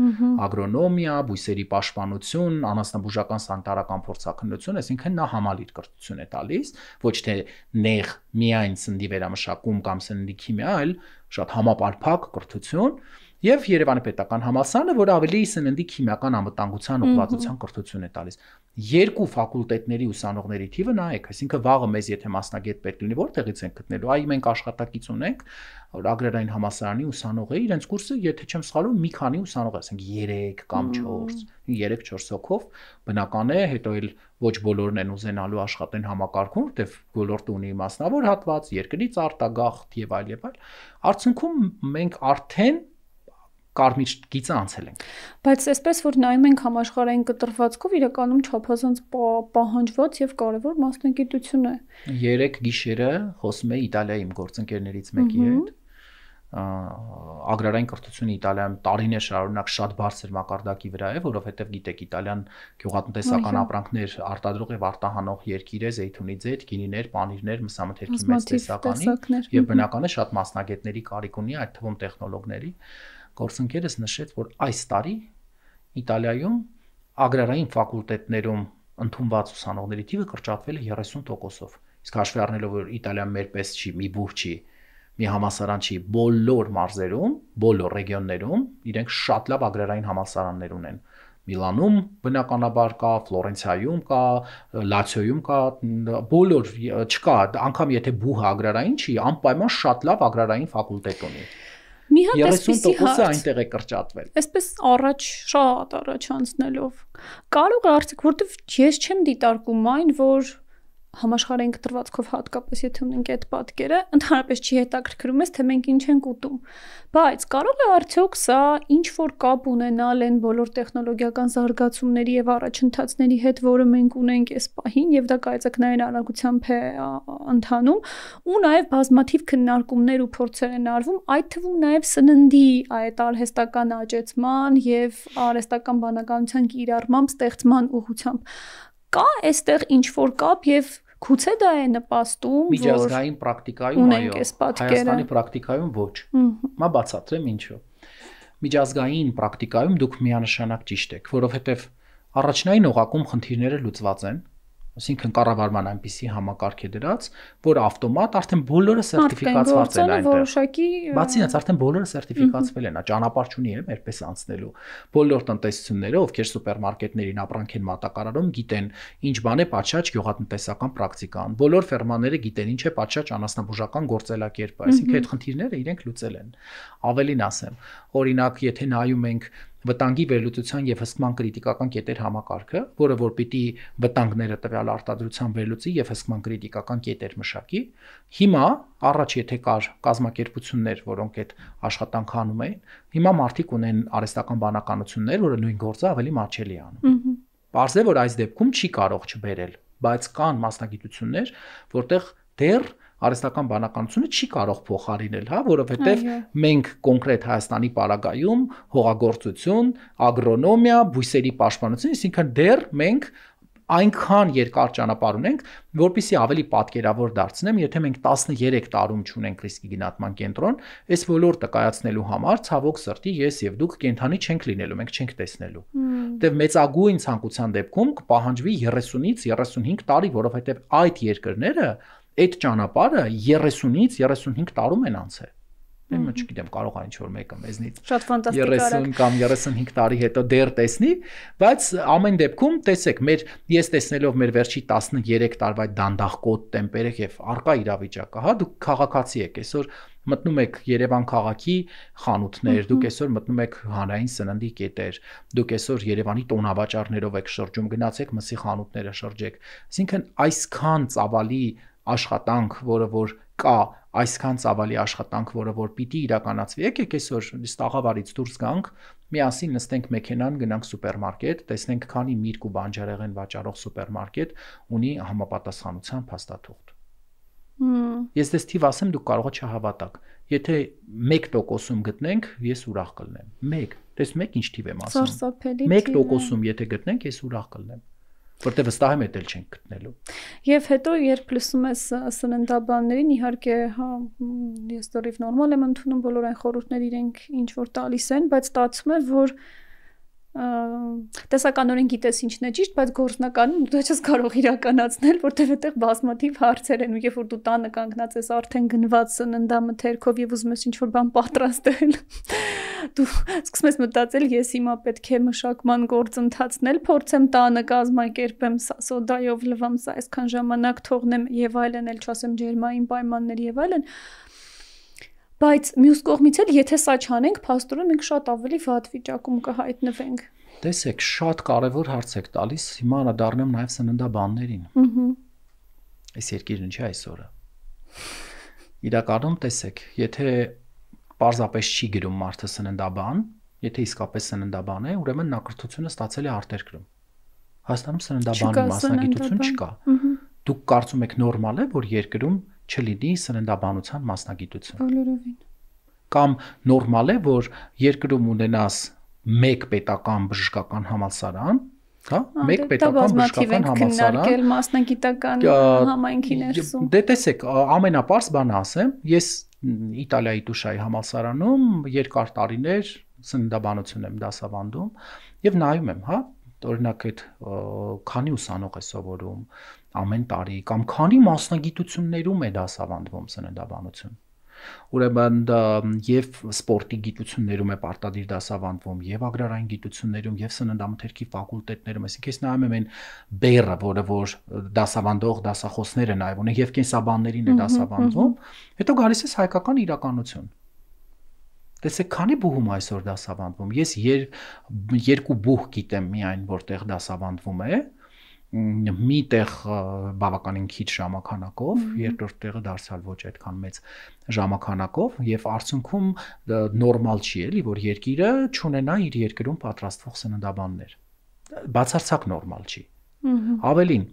Ագրոնոմիա, բույսերի պաշտպանություն, անասնաբուժական սանիտարական փորձաքննություն, այսինքն նա համալիր կրթություն է տալիս, ոչ թե նեղ միայն սննդի վերամշակում կամ սննդի քիմիա, այլ շատ համապարփակ կրթություն։ Եվ Երևանի պետական համալսարանը, որ ավելի սննդի քիմիական անվտանգության ուղղվածության կրթություն է տալիս։ 2 ֆակուլտետների ուսանողների թիվը նայեք, այսինքն վաղը մեզ եթե մասնագետ պետք լինի, որտեղից ենք գտնելու։ Այ մենք աշխատակից ունենք, որ Ագրարային համալսարանի ուսանող է, իրենց կուրսը, եթե չեմ սխալվում, մի քանի ուսանող է, ասենք 3 կամ 4, 3-4 հոգով, բնական է, հետո էլ ոչ բոլորն են ուզենալու աշխատեն համակարգում, որտեղ ոլորտը ունի մասնավոր հատված, երկրից արտագաղթ եւ այլ եւ այլ։ Արդյունքում մենք արդեն կարմիր գիծը անցել ենք։ Բայց այսպես որ նայում ենք համաշխարհային կտրվածքով իրականում չափազանց պահանջված եւ կարեւոր մասնագիտություն է։ 3 գիշերը խոսում եմ Իտալիայի իմ գործընկերներից մեկի հետ։ Ագրարային կրթությունը Իտալիայում տարիներ շարունակ շատ բարձր մակարդակի վրա է, որովհետև գիտեք Իտալիան գյուղատնտեսական ապրանքներ արտադրող եւ արտահանող երկիր է, զեյթունի ձեթ, գինիներ, պանիրներ, մսամթերքի մեծ տեսականի եւ բնական է շատ մասնագետների կարիք ունի, այդ թվում տեխնոլոգների։ Գործընկերս նշեց, որ այս տարի Իտալիայում ագրարային ֆակուլտետներում ընդունված ուսանողների թիվը կրճատվել է 30%-ով։ Իսկ հաշվի առնելով, որ Իտալիան մեր պես չի, մի բուհ չի, մի համալսարան չի, բոլոր մարզերում, բոլոր ռեգիոններում իրենք շատ լավ ագրարային համալսարաններ ունեն։ Միլանում բնականաբար կա, Ֆլորենցիայում կա, Լացիոյում կա, բոլոր չկա, անգամ եթե բուհը ագրարային չի, անպայման շատ լավ ագրարային ֆակուլտետ ունի։ Մի հատ էսպիսի հարց այնտեղ է կրճատվել։ Այսպես առաջ շատ առաջ անցնելով կարող է արդյոք, որտեվ ես չեմ դիտարկում այն, որ համաշխարհային կտրվածքով հատկապես եթե ունենք այդ պատկերը, ընդհանրապես չի հետաքրքրում ես, թե մենք ինչ ենք ուտում։ Բայց կարող է արդյոք սա ինչ որ կապ ունենալ այն բոլոր տեխնոլոգիական զարգացումների եւ առաջընթացների հետ, որը մենք ունենք այս պահին, եւ դա կայծակնային արագությամբ է ընթանում, ու նաեւ բազմաթիվ քննարկումներ ու փորձեր են արվում, այդ թվում նաեւ սննդի այդ արհեստական աճեցման եւ արհեստական բանականության կիրառմամբ ստեղծման ուղղությամբ։ Կա այստեղ ինչ որ կապ եւ գուցե դա է նպաստում, որ միջազգային պրակտիկայում այո, Հայաստանի պրակտիկայում ոչ։ Մա բացատրեմ ինչու։ Միջազգային պրակտիկայում դուք միանշանակ ճիշտ եք, որովհետեւ առաջնային օղակում խնդիրները լուծված են, այսինքն կառավարման այնպիսի համակարգ է դրած, որ ավտոմատ արդեն բոլորը սերտիֆիկացված են այնտեղ։ Բացի այդ, արդեն բոլորը սերտիֆիկացվել են, ճանապարհ չունի էլ այդպես անցնելու։ Բոլոր տնտեսությունները, ովքեր սուպերմարկետներին ապրանք են մատակարարում, գիտեն ինչ բան է պատշաճ գյուղատնտեսական պրակտիկան։ Բոլոր ֆերմաները գիտեն ինչ է պատշաճ անասնաբուժական գործելակերպը, այսինքն այդ խնդիրները իրենք լուծել են։ Ավելին ասեմ, օրինակ, եթե նայում ենք վտանգի վերլուծության եւ հսկման կրիտիկական կետեր համակարգը, որը որ պիտի վտանգները տվյալ արտադրության վերլուծի եւ հսկման կրիտիկական կետեր մշակի, հիմա առաջ եթե կար կազմակերպություններ, որոնք այդ աշխատանքը անում էին, հիմա մարդիկ ունեն արհեստական բանականություններ, որը նույն գործը ավելի մատչելի անում։ Պարզ է, որ այս դեպքում չի կարող չբերել, բայց կան մասնագիտություններ, որտեղ դեռ արհեստական բանականությունը չի կարող փոխարինել, հա, որովհետև մենք կոնկրետ Հայաստանի պարագայում հողագործություն, ագրոնոմիա, բույսերի պաշտպանություն, այսինքն դեռ մենք այնքան երկար ճանապարհ ունենք, որpիսի ավելի պատկերավոր դարձնեմ, եթե մենք 13 տարում չունենք ռիսկի գնահատման կենտրոն, այս ոլորտը կայացնելու համար ցավոք սրտի ես եւ դուք կենթանի չենք լինելու, մենք չենք տեսնելու։ Դե մեծագույն ցանկության դեպքում կպահանջվի 30-ից 35 տարի, որովհետեւ այդ երկրները այդ ճանապարհը 30-ից 35 տարում են անցել։ Եմ չգիտեմ, կարող է ինչ-որ մեկը մեզնից շատ ֆանտաստիկ 30 կամ 35 տարի հետո դեռ տեսնի, բայց ամեն դեպքում տեսեք, ես տեսնելով մեր վերջի 13 տարվա դանդաղկոտ տեմպերը եւ արկա իրավիճակը, հա, դուք քաղաքացի եք, այսօր մտնում եք Երևան քաղաքի խանութներ, դուք այսօր մտնում եք հանրային սննդի կետեր, դուք այսօր Երևանի տոնավաճառներով եք շրջում, գնացեք մսի խանութները շրջեք, այսինքն այսքան ծավալի աշխատանք, որը որ կա, այսքան ծավալի աշխատանք, որը որ պիտի իրականացվի, եկեք այսօր տաղավարից դուրս գանք, միասին նստենք մեքենան, գնանք սուպերմարկետ, տեսնենք քանի միրգ ու բանջարեղեն վաճառող սուպերմարկետ ունի համապատասխանության փաստաթուղթ։ Ես դες թիվ ասեմ, դուք կարող եք չհավատաք։ Եթե 1%-ում գտնենք, ես ուրախ կլինեմ։ 1, դες 1 ինչ թիվ եմ ասում։ 1%-ում եթե գտնենք, ես ուրախ կլինեմ։ Որտեղ վստահ եմ էլ չենք գտնելու։ Եվ հետո երբ լսում ես սննդաբաններին, իհարկե, հա, ես դեռ նորմալ եմ ընդունում բոլոր այն խորհուրդները իրենք ինչ որ տալիս են, բայց ստացվում է, որ տեսականորեն գիտես ինչն է ճիշտ, բայց գործնականում դու չես կարող իրականացնել, որտեղ այդտեղ բազմաթիվ հարցեր են, ու երբ որ դու տանը կանգնած ես արդեն գնված սննդամթերքով եւ ուզում ես ինչ-որ բան պատրաստել, դու սկսում ես մտածել, ես հիմա պետք է մշակման գործ ընթացնել, փորձեմ տանը կազմակերպեմ, սոդայով լվամ, սա այսքան ժամանակ թողնեմ եւ այլն, էլ չասեմ ջերմային պայմաններ եւ այլն։ Բայց մյուս կողմից էլ եթե սա չանենք, փաստորեն մենք շատ ավելի վատ վիճակում կհայտնվենք։ Տեսեք, շատ կարևոր հարց եք տալիս, հիմա անդրադառնեմ նաև սննդաբաններին։ Այս երկիրն ինչի այսօրը։ Իրականում տեսեք, եթե պարզապես չի գրում մարդը սննդաբան, եթե իսկապես սննդաբան է, ուրեմն նա կրթությունը ստացել է արտերկրում։ Հայաստանում սննդաբանի մասնագիտություն չկա։ Դուք կարծում եք նորմալ է, որ երկրում չլինի սննդաբանության մասնագիտություն։ Բոլորովին։ Կամ նորմալ է, որ երկրում ունենաս մեկ պետական բժշկական համալսարան, հա, մեկ պետական բժշկական համալսարան, մասնագիտական համայնքի ներսում։ Դե տեսեք, ամենապարզ բանը ասեմ, ես Իտալիայի Տուշայի համալսարանում երկար տարիներ սննդաբանություն եմ դասավանդում եւ նայում եմ, հա, օրինակ այդ քանի ուսանող է սովորում ամեն տարի կամ քանի մասնագիտություններում է դասավանդվում սննդաբանություն։ Ուրեմն եւ սպորտի գիտություններում է պարտադիր դասավանդվում, եւ ագրարային գիտություններում, եւ սննդամթերքի ֆակուլտետներում, այսինքն ես նայում եմ այն բեռը, որը որ դասավանդող դասախոսները նաեւ ունեն, եւ կենսաբաններին է դասավանդվում, հետո գալիս է հայկական իրականություն։ Տեսեք, քանի բուհում այսօր դասավանդվում։ Ես երկու բուհ գիտեմ միայն, որտեղ դասավանդվում է, մի տեղ բավականին քիչ ժամանակով, երկրորդ տեղը դարձյալ ոչ այդքան մեծ ժամանակով եւ արդյունքում նորմալ չի էլի, որ երկիրը չունենա իր երկրում պատրաստվող սննդաբաններ։ Բացարձակ նորմալ չի։ Ավելին,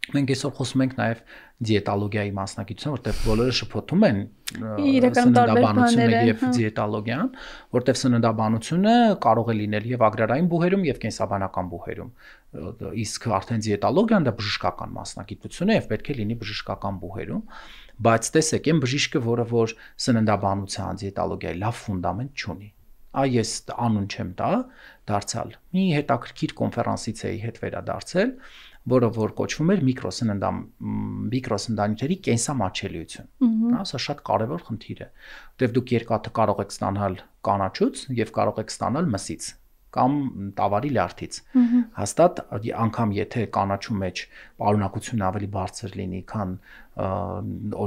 մենք այսօր խոսում ենք նաև դիետոլոգիայի մասնագիտություն, որտեղ բոլորը շփոթում են սննդաբանությունը եւ դիետոլոգիան, որտեղ սննդաբանությունը կարող է լինել եւ ագրարային բուհերում եւ կենսաբանական բուհերում։ Իսկ արդեն դիետոլոգիան դա բժշկական մասնագիտություն է եւ պետք է լինի բժշկական բուհերում, բայց տեսեք, այն բժիշկը, որ սննդաբանության դիետոլոգիայի լավ ֆունդամենտ չունի։ Ես անուն չեմ տա, դարձյալ մի հետաքրքիր կոնֆերանսից էի հետ վերադարձել, որը որ կոչվում էր միկրոսնդանյութերի կենսամատչելիություն։ Սա շատ կարևոր խնդիր է, որտեղ դուք երկաթը կարող եք ստանալ կանաչուց եւ կարող եք ստանալ մսից կամ տավարի լյարդից։ Հաստատ անգամ եթե կանաչու մեջ պարունակությունը ավելի բարձր լինի, քան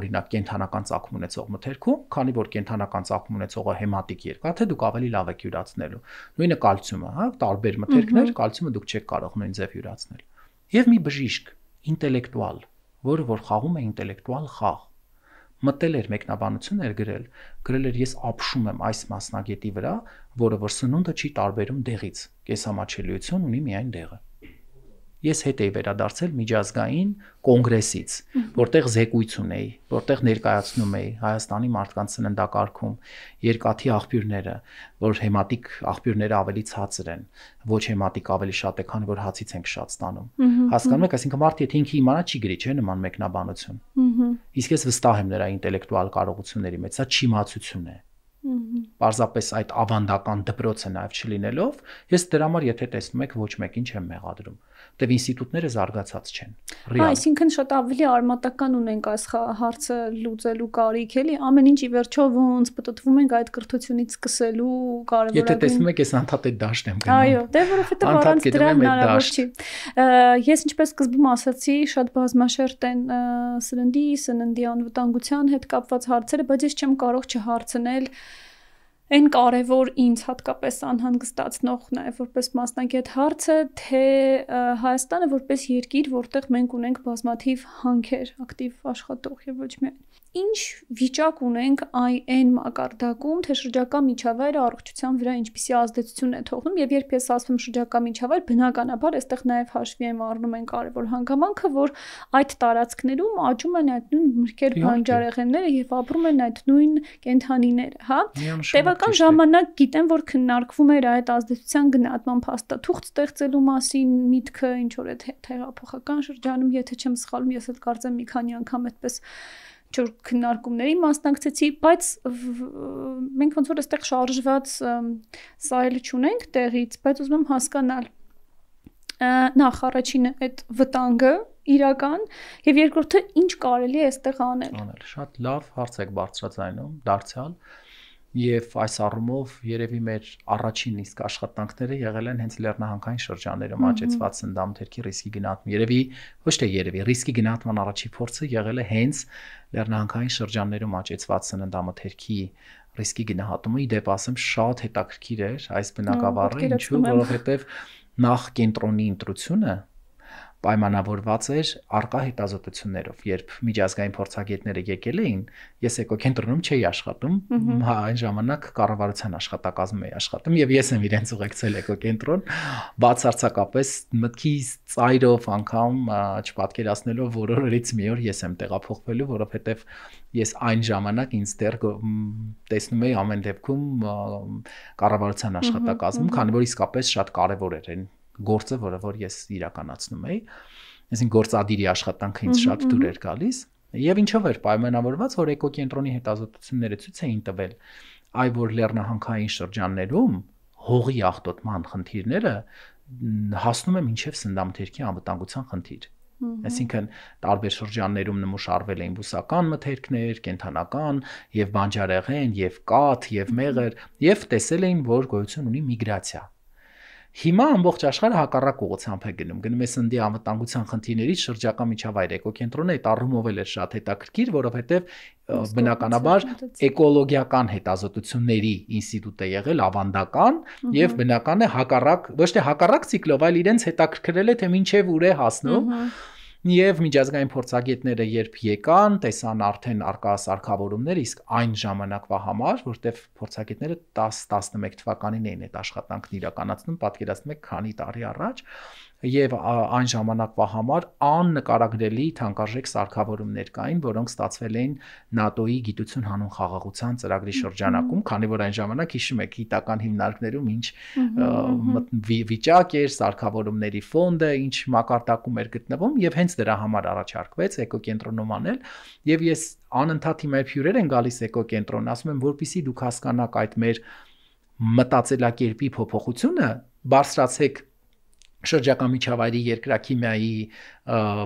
օրինակ կենթանական ծագում ունեցող մթերքում, քանի որ կենթանական ծագում ունեցողը հեմատիկ երկաթ է, դուք ավելի լավ եք յուրացնելու։ Նույնը կալցիումը, հա, տարբեր մթերքներ, կալցիումը դուք չեք կարող նույն ձև յուրացնել։ Եվ մի բժիշկ, ինտելեկտուալ, որը որ խաղում է ինտելեկտուալ խաղ, մտել էր մեկնաբանություն էր գրել էր ես ապշում եմ այս մասնագետի վրա, որը որ սնունդը չի տարբերում դեղից, կենսամատչելիություն ունի միայն դեղը։ Ես հետ էի վերադարձել միջազգային կոնգրեսից, որտեղ զեկույց ունեի, որտեղ ներկայացնում էի Հայաստանի մարդկանց սննդակարգում երկաթի աղբյուրները, որ հեմատիկ աղբյուրները ավելի ցածր են, ոչ հեմատիկ ավելի շատ է, քանի որ հացից ենք շատ ստանում։ Հասկանում եք, այսինքն մարդը եթե ինքը իմանա չի գրի, չէ՞ նման մեկնաբանություն։ Իսկ ես վստահ եմ նրա ինտելեկտուալ կարողությունների մեջ, սա չիմացություն է։ Պարզապես այդ ավանդական դպրոցը նաև չլինելով, ես դրա համար եթե տեսնում եք ոչ մեկին չեմ մեղադրում, որտեղ ինստիտուտները զարգացած չեն։ Այսինքն շատ ավելի արմատական ունենք այս հարցը լուծելու կարիք, էլի, ամեն ինչ ի վերջո ոնց պտտվում ենք այդ կրթությունից սկսելու կարևորագույն։ Եթե տեսնում եք, ես անդադար դաշտ եմ գնում։ Այո, դե որովհետև առանց դրա հնարավոր չի։ Ես ինչպես սկզբում ասացի, շատ բազմաշերտ են սննդի անվտանգության հետ կապված հարցերը, բայց ես չեմ կարող չհարցնել այն կարևոր ինձ հատկապես անհանգստացնող նաև որպես մասնագետ հարցը, թե Հայաստանը որպես երկիր, որտեղ մենք ունենք բազմաթիվ հանքեր, ակտիվ աշխատող եւ ոչ միայն ինչ վիճակ ունենք այն մակարդակում, թե շրջակա միջավայրը առողջության վրա ինչպիսի ազդեցություն է թողնում եւ երբ ես ասում շրջակա միջավայր, բնականաբար այստեղ նաեւ հաշվի եմ առնում այն կարևոր հանգամանքը, որ այդ տարածքներում աճում են այդ նույն մրգեր բանջարեղենները եւ ապրում են այդ նույն կենդանիները, հա։ Տևական ժամանակ գիտեմ, որ քննարկվում էր այդ ազդեցության գնահատման փաստաթուղթ ստեղծելու մասին միտքը, ինչ որ այդ հեղափոխական շրջանում, եթե չեմ սխալվում, ես էլ կարծեմ մի քանի անգամ այդպես չոր քննարկումների մասնակցեցի, բայց մենք ոնց որ այստեղ շարժված սայլ չունենք տեղից, բայց ուզում եմ հասկանալ նախ առաջինը այդ վտանգը իրական եւ երկրորդը ինչ կարելի է այստեղ անել։ Շատ լավ հարց եք բարձրացնում, դարձյալ եւ այս առումով երևի մեր առաջին իսկ աշխատանքները եղել են հենց լեռնահանքային շրջաններում աճեցված սննդամթերքի ռիսկի գնահատում։ Երևի ռիսկի գնահատման առաջին փորձը եղել է հենց լեռնահանքային շրջաններում աճեցված սննդամթերքի ռիսկի գնահատումը։ Իդեպ ասեմ, շատ հետաքրքիր էր այս բնագավառը, ինչու, որովհետեւ նախ կենտրոնի ընտրությունը պայմանավորված էր արկա հետազոտություններով, երբ միջազգային փորձագետները եկել էին, ես էկոկենտրոնում չէի աշխատում, այն ժամանակ կառավարության աշխատակազմում էի աշխատում եւ ես եմ իրենց ուղեկցել էկոկենտրոն, բացարձակապես մտքի ծայրով անգամ չպատկերացնելով, որ օրերից մի օր ես եմ տեղափոխվելու, որովհետեւ ես այն ժամանակ ինձ դեռ տեսնում էի ամեն դեպքում կառավարության աշխատակազմում, քանի որ իսկապես շատ կարեւոր էր այն գործը, որը որ ես իրականացնում էի, այսինքն գործադիրի աշխատանքը ինձ շատ դուր էր գալիս, եւ ինչով էր պայմանավորված, որ էկոկենտրոնի հետազոտությունները ցույց էին տվել, այ որ լեռնահանքային շրջաններում հողի աղտոտման խնդիրները հասնում են մինչև սննդամթերքի անվտանգության խնդիր։ Այսինքն տարբեր շրջաններում նմուշարվել էին բուսական մթերքներ, կենդանական եւ բանջարեղեն, եւ կաթ, եւ մեղր, եւ տեսել էին, որ գոյություն ունի միգրացիա։ Հիմա ամբողջ աշխարհը հակառակ ուղղությամբ է գնում է սննդի անվտանգության խնդիրներից շրջակա միջավայր էկոկենտրոնը այդ առումով էլ է շատ հետաքրքիր, որովհետև բնականաբար էկոլոգիական հետազոտությունների ինստիտուտ է եղել ավանդական եւ բնական է հակառակ, ոչ թե հակառակ ցիկլով, այլ իրենց հետաքրքրել է թե ինչև ուր է հասնում։ Եվ միջազգային փորձագետները երբ եկան, տեսան արդեն արկա սարքավորումներ, իսկ այն ժամանակվա համար, որտեվ փորձագետները 10-11 թվականին էին այդ աշխատանքն իրականացնում, պատկերացնում եք քանի տարի առաջ, եւ այն ժամանակվա համար աննկարագրելի թանկարժեք սարքավորումներ կային, որոնք ստացվել էին ՆԱՏՕ-ի գիտություն հանուն խաղաղության ծրագրի շրջանակում, քանի որ այն ժամանակ հիշում եք գիտական հիմնարկներում ինչ վիճակ էր, սարքավորումների ֆոնդը ինչ մակարդակում էր գտնվում, եւ հենց դրա համար առաջարկվեց էկոկենտրոնում անել, եւ ես անընդհատ հիմա հյուրեր են գալիս էկոկենտրոն, ասում եմ, որպեսզի դուք հասկանաք այդ մեր մտածելակերպի փոփոխությունը, բարձրացեք շրջակա միջավայրի երկրաքիմիայի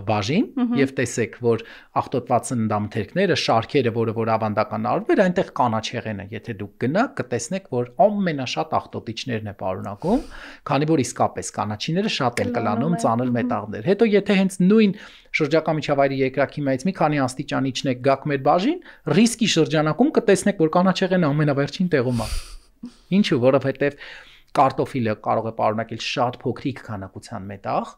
բաժին եւ տեսեք, որ աղտոտված սննդամթերքները, շարքերը, որ ավանդական արվում էր, այնտեղ կանաչեղեն է, եթե դուք գնաք, կտեսնեք, որ ամենաշատ աղտոտիչներն է պարունակում, քանի որ իսկապես կանաչիները շատ են կլանում ծանր մետաղներ։ Հետո եթե հենց նույն շրջակա միջավայրի երկրաքիմիայից մի քանի աստիճան իջնեք, գաք մեր բաժին, ռիսկի շրջանակում կտեսնեք, որ կանաչեղենը ամենավերջին տեղում է։ Ինչու՞, որովհետեւ կարտոֆիլը կարող է պարունակել շատ փոքրիկ քանակության մետաղ,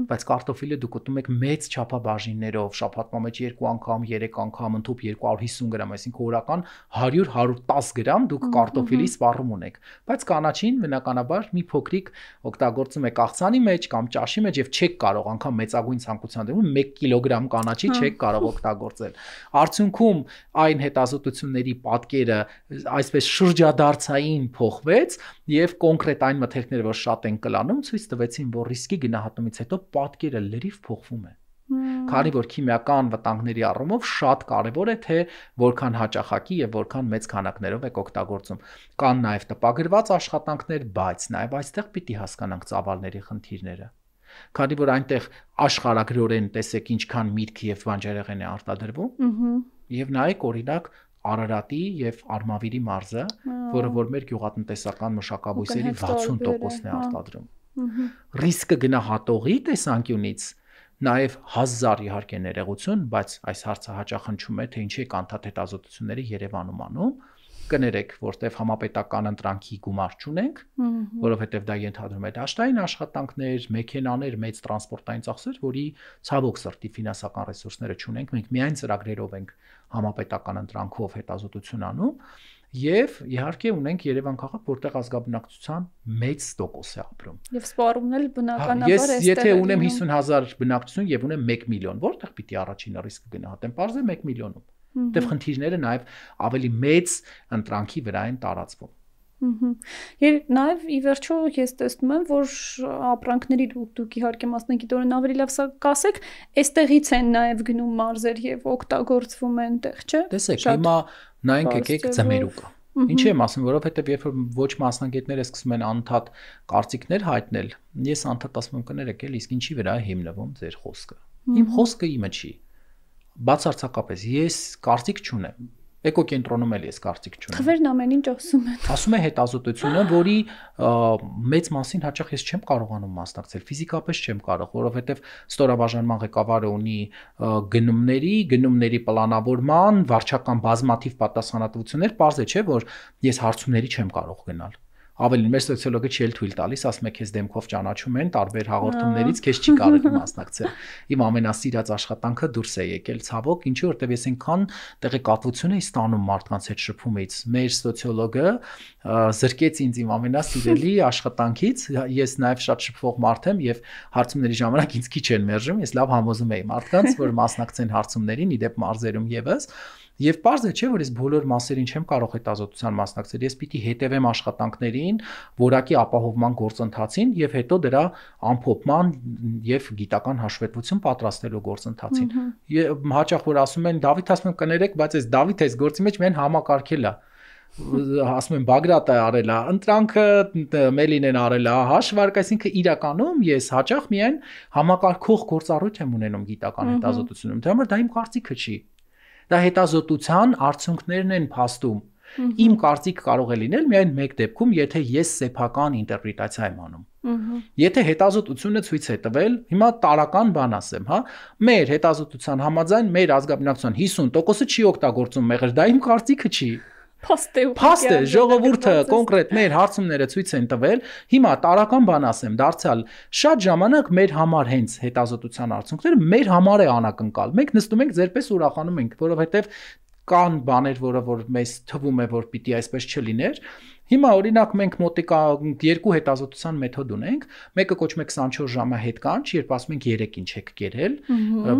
բայց կարտոֆիլը դուք ուտում եք մեծ չափաբաժիններով, շաբաթվա մեջ 2 անգամ, 3 անգամ, ընդհանուր 250 գրամ, այսինքն օրական 100-110 գրամ դուք կարտոֆիլի սպառում ունեք, բայց կանաչին բնականաբար մի փոքրիկ օգտագործում եք աղցանի մեջ կամ ճաշի մեջ եւ չեք կարող անգամ մեծագույն ցանկության դեպքում 1 կիլոգրամ կանաչի չեք կարող օգտագործել։ Արդյունքում այն հետազոտությունների պատկերը այսպես շրջադարձային փոխվեց եւ կոնկրետ այն մթերքները, որ շատ են կլանում, ցույց տվեցին, որ ռիսկի գնահատումից հետո պատկերը լրիվ փոխվում է։ Քանի որ քիմիական վտանգների առումով շատ կարևոր է թե որքան հաճախակի եւ որքան մեծ քանակներով եք օգտագործում։ Կան նաեւ տպագրված աշխատանքներ, բայց նաեւ այստեղ պիտի հասկանանք ծավալների խնդիրները։ Քանի որ այնտեղ աշխարհագրորեն տեսեք ինչքան միրգ եւ բանջարեղեն է արտադրվում, եւ նայեք օրինակ Արարատի եւ Արմավիրի մարզը, որը որ մեր գյուղատնտեսական մշակաբույսերի 60%-ն է արտադրում։ Ռիսկը գնահատողի տեսանկյունից նաեւ 1000 իհարկե ներողություն, բայց այս հարցը հաճախ հնչում է, թե ինչի է կանթատ հետազոտությունները Երևանում անում, կներեք, որտեվ համապետական ընտրանքի գումար չունենք, որովհետեւ դա ենթադրում է դաշտային աշխատանքներ, մեքենաներ, մեծ տրանսպորտային ծախսեր, որի ցավոք սրտի ֆինանսական ռեսուրսները չունենք, մենք միայն ծրագրերով ենք համապետական ընտրանքով հետազոտություն անում եւ իհարկե ունենք Երևան քաղաք, որտեղ ազգաբնակչության մեծ տոկոս է ապրում։ Եվ սպառումն էլ բնականաբար է այստեղ։ Ես եթե ունեմ 50,000 բնակչություն եւ ունեմ 1 միլիոն, որտեղ պիտի առաջին ռիսկը գնահատեմ, բարձր 1 միլիոնում։ Դեռ խնդիրները նաեւ ավելի մեծ ընտրանքի վրա են տարածվում։ Եվ նաեւ ի վերջո ես տեսնում եմ, որ ապրանքների դուք իհարկե մասնագիտորեն ավելի լավ կասեք, այստեղից են նաեւ գնում մարզեր եւ օգտագործվում են այնտեղ, չէ՞։ Տեսեք, հիմա նայենք եկեք ձմերուկը։ Ինչի եմ ասում, որովհետեւ երբ որ ոչ մասնագետները սկսում են անընդհատ կարծիքներ հայտնել, ես անընդհատ ասում եմ կներեք, էլ իսկ ինչի վրա է հիմնվում ձեր խոսքը։ Իմ խոսքը իմը չի։ Բացարձակապես ես կարծիք չունեմ։ Էկոկենտրոնում էլ ես կարծիք չունեմ։ Թվերն ամեն ինչ ասում են։ Ասում է հետազոտությունը, որի մեծ մասին հաճախ ես չեմ կարողանում մասնակցել, ֆիզիկապես չեմ կարող, որովհետև ստորաբաժանման ղեկավարը ունի գնումների պլանավորման, վարչական բազմաթիվ պատասխանատվություններ, պարզ է, չէ, որ ես հարցումների չեմ կարող գնալ։ Ավելին մեր սոցիոլոգը չի էլ թույլ տալիս, ասում է քեզ դեմքով ճանաչում են տարբեր հաղորդումներից, քեզ չի կարելի մասնակցել։ Իմ ամենասիրած աշխատանքը դուրս է եկել, ցավոք, ինչի որտեվ ես այնքան տեղեկատվություն էի ստանում մարդկանց հետ շփումից։ Մեր սոցիոլոգը զրկեց ինձ իմ ամենասիրելի աշխատանքից, ես նաև շատ շփվող մարդ եմ եւ հարցումների ժամանակ ինձ քիչ են մերժում, ես լավ համոզում էի մարդկանց, որ մասնակցեն հարցումներին, իդեպ մարզերում եւս։ Եվ պարզ է, չէ, որ ես բոլոր մասերին չեմ կարող հետազոտության մասնակցել, ես պիտի հետևեմ աշխատանքներին, որակի ապահովման գործընթացին եւ հետո դրա ամփոփման եւ գիտական հաշվետվություն պատրաստելու գործընթացին։ Եվ հաճախ որ ասում են Դավիթ, ասում եմ կներեք, բայց այս Դավիթ այս գործի մեջ միայն համակարգել է։ Ասում են Բագրատը արել է, ընտրանքը Մելինեն արել է, հաշվարկ, այսինքն իրականում ես հաճախ միայն համակարգող գործառույթ եմ ունենում գիտական հետազոտությունում։ Դրա համար դա իմ կարծիքը չի։ Դա հետազոտության արդյունքներն են փաստում, Իմ կարծիք կարող է լինել միայն մեկ դեպքում, եթե ես սեփական ինտերպրետացիա եմ անում։ Եթե հետազոտությունը ցույց է տվել, հիմա տարական բան ասեմ, հա, մեր հետազոտության համաձայն մեր ազգաբնակչության 50%-ը չի օգտագործում մեղր, դա իմ կարծիքը չի։ Փաստ է, ժողովուրդը կոնկրետ մեր հարցումները ցույց են տվել, հիմա տարական բան ասեմ, դարձյալ շատ ժամանակ մեր համար հենց հետազոտության արդյունքները մեր համար է անակնկալ։ Մենք նստում ենք ձերպես ուրախանում ենք, որովհետև կան բաներ, որ մեզ թվում է, որ պիտի այսպես չլիներ։ Հիմա օրինակ մենք մոտիկա երկու հետազոտության մեթոդ ունենք, մեկը կոչվում է 24 ժամյա հետկանչ, երբ ասում ենք 3 ինչ եք կերել,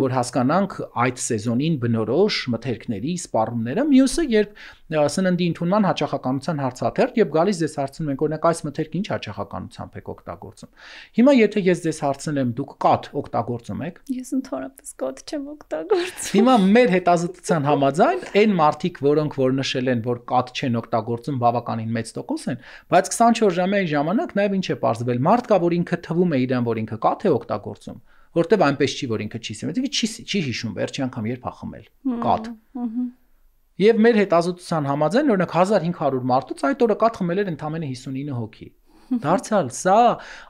որ հասկանանք այդ սեզոնին բնորոշ մթերքների սպառումները, մյուսը երբ սննդի ընդունման հաճախականության հարցաթերթ, երբ գալիս ձեզ հարցնում ենք օրինակ այս մթերքը ինչ հաճախականությամբ եք օգտագործում։ Հիմա եթե ես ձեզ հարցնեմ դուք կաթ օգտագործում եք։ Ես ընդհանրապես կաթ չեմ օգտագործում։ Հիմա մեր հետազոտության համաձայն այն մարդիկ, որոնք որ նշել են, որ կաթ չեն օգտագործում, բավականին մեծ տոկոս են, բայց 24 ժամյայի ժամանակ նաև ինչ է պարզվել, մարդ կա, որ ինքը թվում է իրեն, որ ինքը կաթ է օգտագործում, որտեվ այնպես չի, որ ինքը չի սիրում, չի հիշում վերջի անգամ երբ ա խմել կաթ։ Եվ մեր հետազոտության համաձայն օրինակ 1500 մարդուց այդ օրը կաթ խմել էր ընդամենը 59 հոգի։ Դարձյալ սա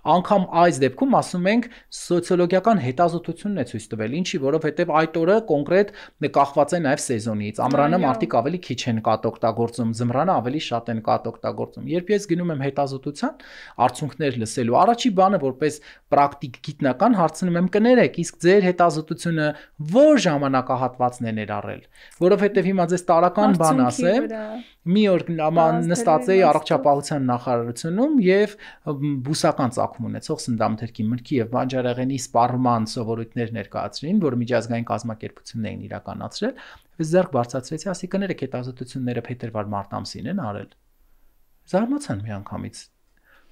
անգամ այս դեպքում ասում ենք սոցիոլոգիական հետազոտությունն է ցույց տվել, ինչի որովհետև այդ օրը կոնկրետ կախված է նաև սեզոնից։ Ամռանը մարդիկ ավելի քիչ են կաթ օգտագործում, ձմռանը ավելի շատ են կաթ օգտագործում։ Երբ ես գնում եմ հետազոտության արդյունքներ լսելու, առաջի բանը որպես պրակտիկ գիտնական հարցնում եմ կներեք, իսկ ձեր հետազոտությունը ո՞ր ժամանակահատվածն է ներառել, որովհետև հիմա ձեզ տարական բան ասեմ, մի օր նստած էի առողջապահության նախարարությունում եւ բուսական ծագում ունեցող սննդամթերքի մրգի եւ բանջարեղենի սպառման սովորույթներ ներկայացրին, որ միջազգային կազմակերպությունն էին իրականացրել, ես ձեռք բարձրացրեցի, ասի կներեք հետազոտությունները փետրվար-մարտ ամսին են արել։ Զարմացան միանգամից։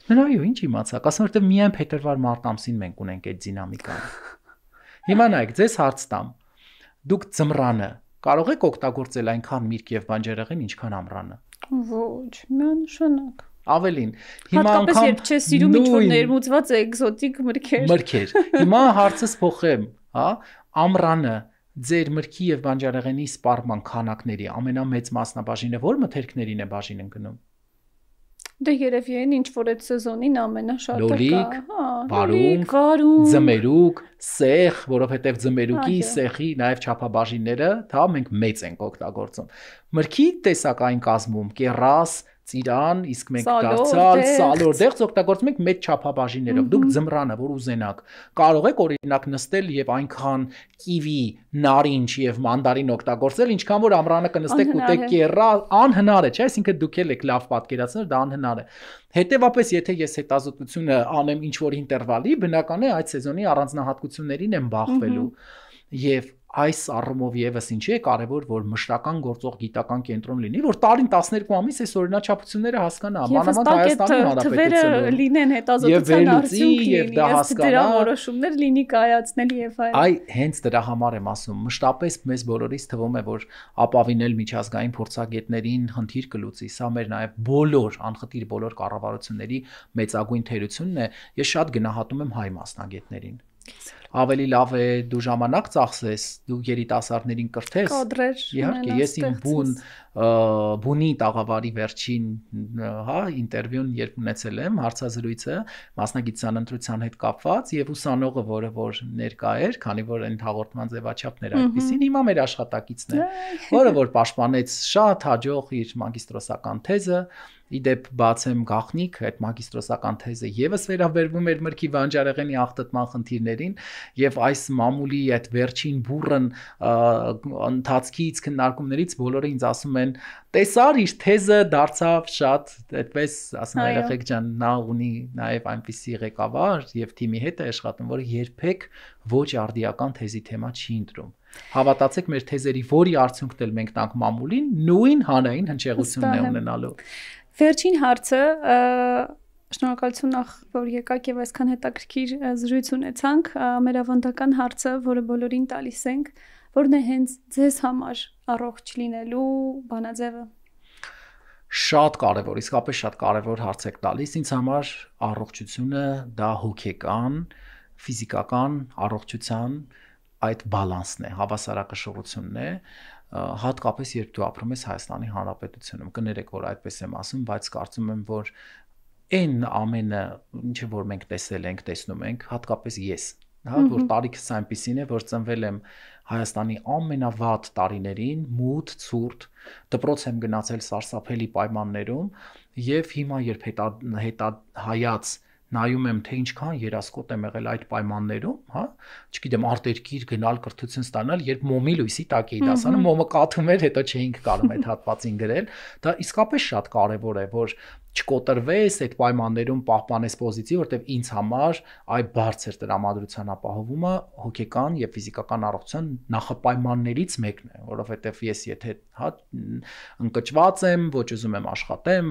Նայո, ինչ իմացաք, ասում որտեղ միայն փետրվար-մարտ ամսին մենք ունենք այդ դինամիկան։ Հիմա նայեք, ձեզ հարց տամ։ Դուք ձմռանը կարող եք օգտագործել այնքան միրգ եւ բանջարեղեն, ինչքան ամռանը։ Ոչ, միանշանակ։ Ավելին, հիմա անգամ հատկապես երբ չես սիրում ինչ-որ ներմուծված էկզոտիկ մրգեր։ Հիմա հարցս փոխեմ, հա, ամռանը ձեր մրգի եւ բանջարեղենի սպառման քանակների ամենամեծ մասնաբաժինը ո՞ր մթերքներին է բաժին ընկնում։ Դե երևի այն ինչ որ այդ սեզոնին ամենաշատը կա։ Լոլիկ, վարունգ, ձմերուկ, սեխ, որովհետև ձմերուկի, սեխի նաև չափաբաժինները, դա մենք մեծ ենք օգտագործում։ Մրգի տեսակային կազմում կեռաս, ծիրան, իսկ մենք դարձյալ սալոր դեղց օգտագործում ենք մեծ չափաբաժիններով։ Դուք ձմռանը, որ ուզենաք, կարող եք օրինակ նստել եւ այնքան կիվի, նարինջ եւ մանդարին օգտագործել, ինչքան որ ամռանը կնստեք ուտեք կեռա, անհնար է, չէ՞, այսինքն դուք եք լավ պատկերացնել, դա անհնար է։ Հետևաբար, եթե ես հետազոտությունը անեմ ինչ որ ինտերվալի, բնական է այդ սեզոնի առանձնահատկություններին եմ բախվելու։ Եվ այս առումով եւս ինչի է կարևոր, որ մշտական գործող գիտական կենտրոն լինի, որ տարին 12 ամիս այս օրինաչափությունները հասկանա, մանավանդ Հայաստանի Հանրապետությունում լինեն հետազոտության արդյունք եւ դա հասկանա, որոշումներ լինի կայացնել եւ այլն։ Այ հենց դրա համար եմ ասում, մշտապես մեզ բոլորիս թվում է, որ ապավինել միջազգային փորձագետներին խնդիր կլուծի, սա մեր նաեւ բոլոր անխտիր բոլոր կառավարությունների մեծագույն թերությունն է։ Ես շատ գնահատում եմ հայ մասնագետներին։ Ավելի լավ է դու ժամանակ ծախսես, դու երիտասարդներին կրթես։ Կադրեր։ Իհարկե, ես իմ բունի տաղավարի վերջին, հա, ինտերվյուն երբ ունեցել եմ, հարցազրույցը մասնագիտության ընտրության հետ կապված եւ ուսանողը, որ ներկա էր, քանի որ այն հաղորդման ձևաչափն էր այդպեսին, հիմա մեր աշխատակիցն է, որը որ պաշտպանեց շատ հաջող իր մագիստրոսական թեզը։ Իդեպ բացեմ գաղտնիք, այդ մագիստրոսական թեզը եւս վերաբերվում էր մրգի բանջարեղենի աղտոտման խնդիրներին եւ այս մամուլի այդ վերջին բուրըն ընթացքից քննարկումներից բոլորը ինձ ասում են տեսար իր թեզը դարձավ շատ այդպես ասում են երեխեք ջան նա ունի նաեւ այնպիսի ղեկավար եւ թիմի հետ է աշխատում որը երբեք ոչ արդիական թեզի թեմա չի ընտրում հավատացեք մեր թեզերի որի արդյունքն էլ մենք տանք մամուլին նույն հանրային հնչեղությունն է ունենալու Վերջին հարցը շնորհակալություն նախ որ եկաք եւ այսքան հետաքրքիր զրույց ունեցանք մեր ավանդական հարցը որը բոլորին տալիս ենք որն է հենց ձեզ համար առողջ լինելու բանաձևը Շատ կարևոր, իսկապես շատ կարևոր հարց եք տալիս ինձ համար առողջությունը դա հոգեկան, ֆիզիկական առողջության այդ բալանսն է, հավասարակշռությունն է հատկապես երբ դու ապրում ես Հայաստանի Հանրապետությունում, կներեք, որ այդպես եմ ասում, բայց կարծում եմ, որ այն ամենը, ինչը որ մենք տեսել ենք, տեսնում ենք, հատկապես ես, հա, որ տարիքս այնպեսին է, որ ծնվել եմ Հայաստանի ամենավատ տարիներին, մութ, ցուրտ, դպրոց եմ գնացել սարսափելի պայմաններում եւ հիմա երբ հետահայաց նայում եմ, թե ինչքան երասկոտ եմ եղել այդ պայմաններում, հա, չգիտեմ, արտերկիր գնալ, կրթություն ստանալ, երբ մոմի լույսի տակ էի դասանում, մոմը կաթում էր, հետո չէինք կարող այդ հատվածին գրել, դա իսկապես շատ կարևոր է, որ չկոտրվես այդ պայմաններում պահպանես պոզիցիվ, որտեղ ինձ համար այ բարձր տրամադրության ապահովումը հոգեկան եւ ֆիզիկական առողջության նախապայմաններից մեկն է, որովհետեւ ես եթե հա ընկճված եմ, ոչ ուզում եմ աշխատեմ,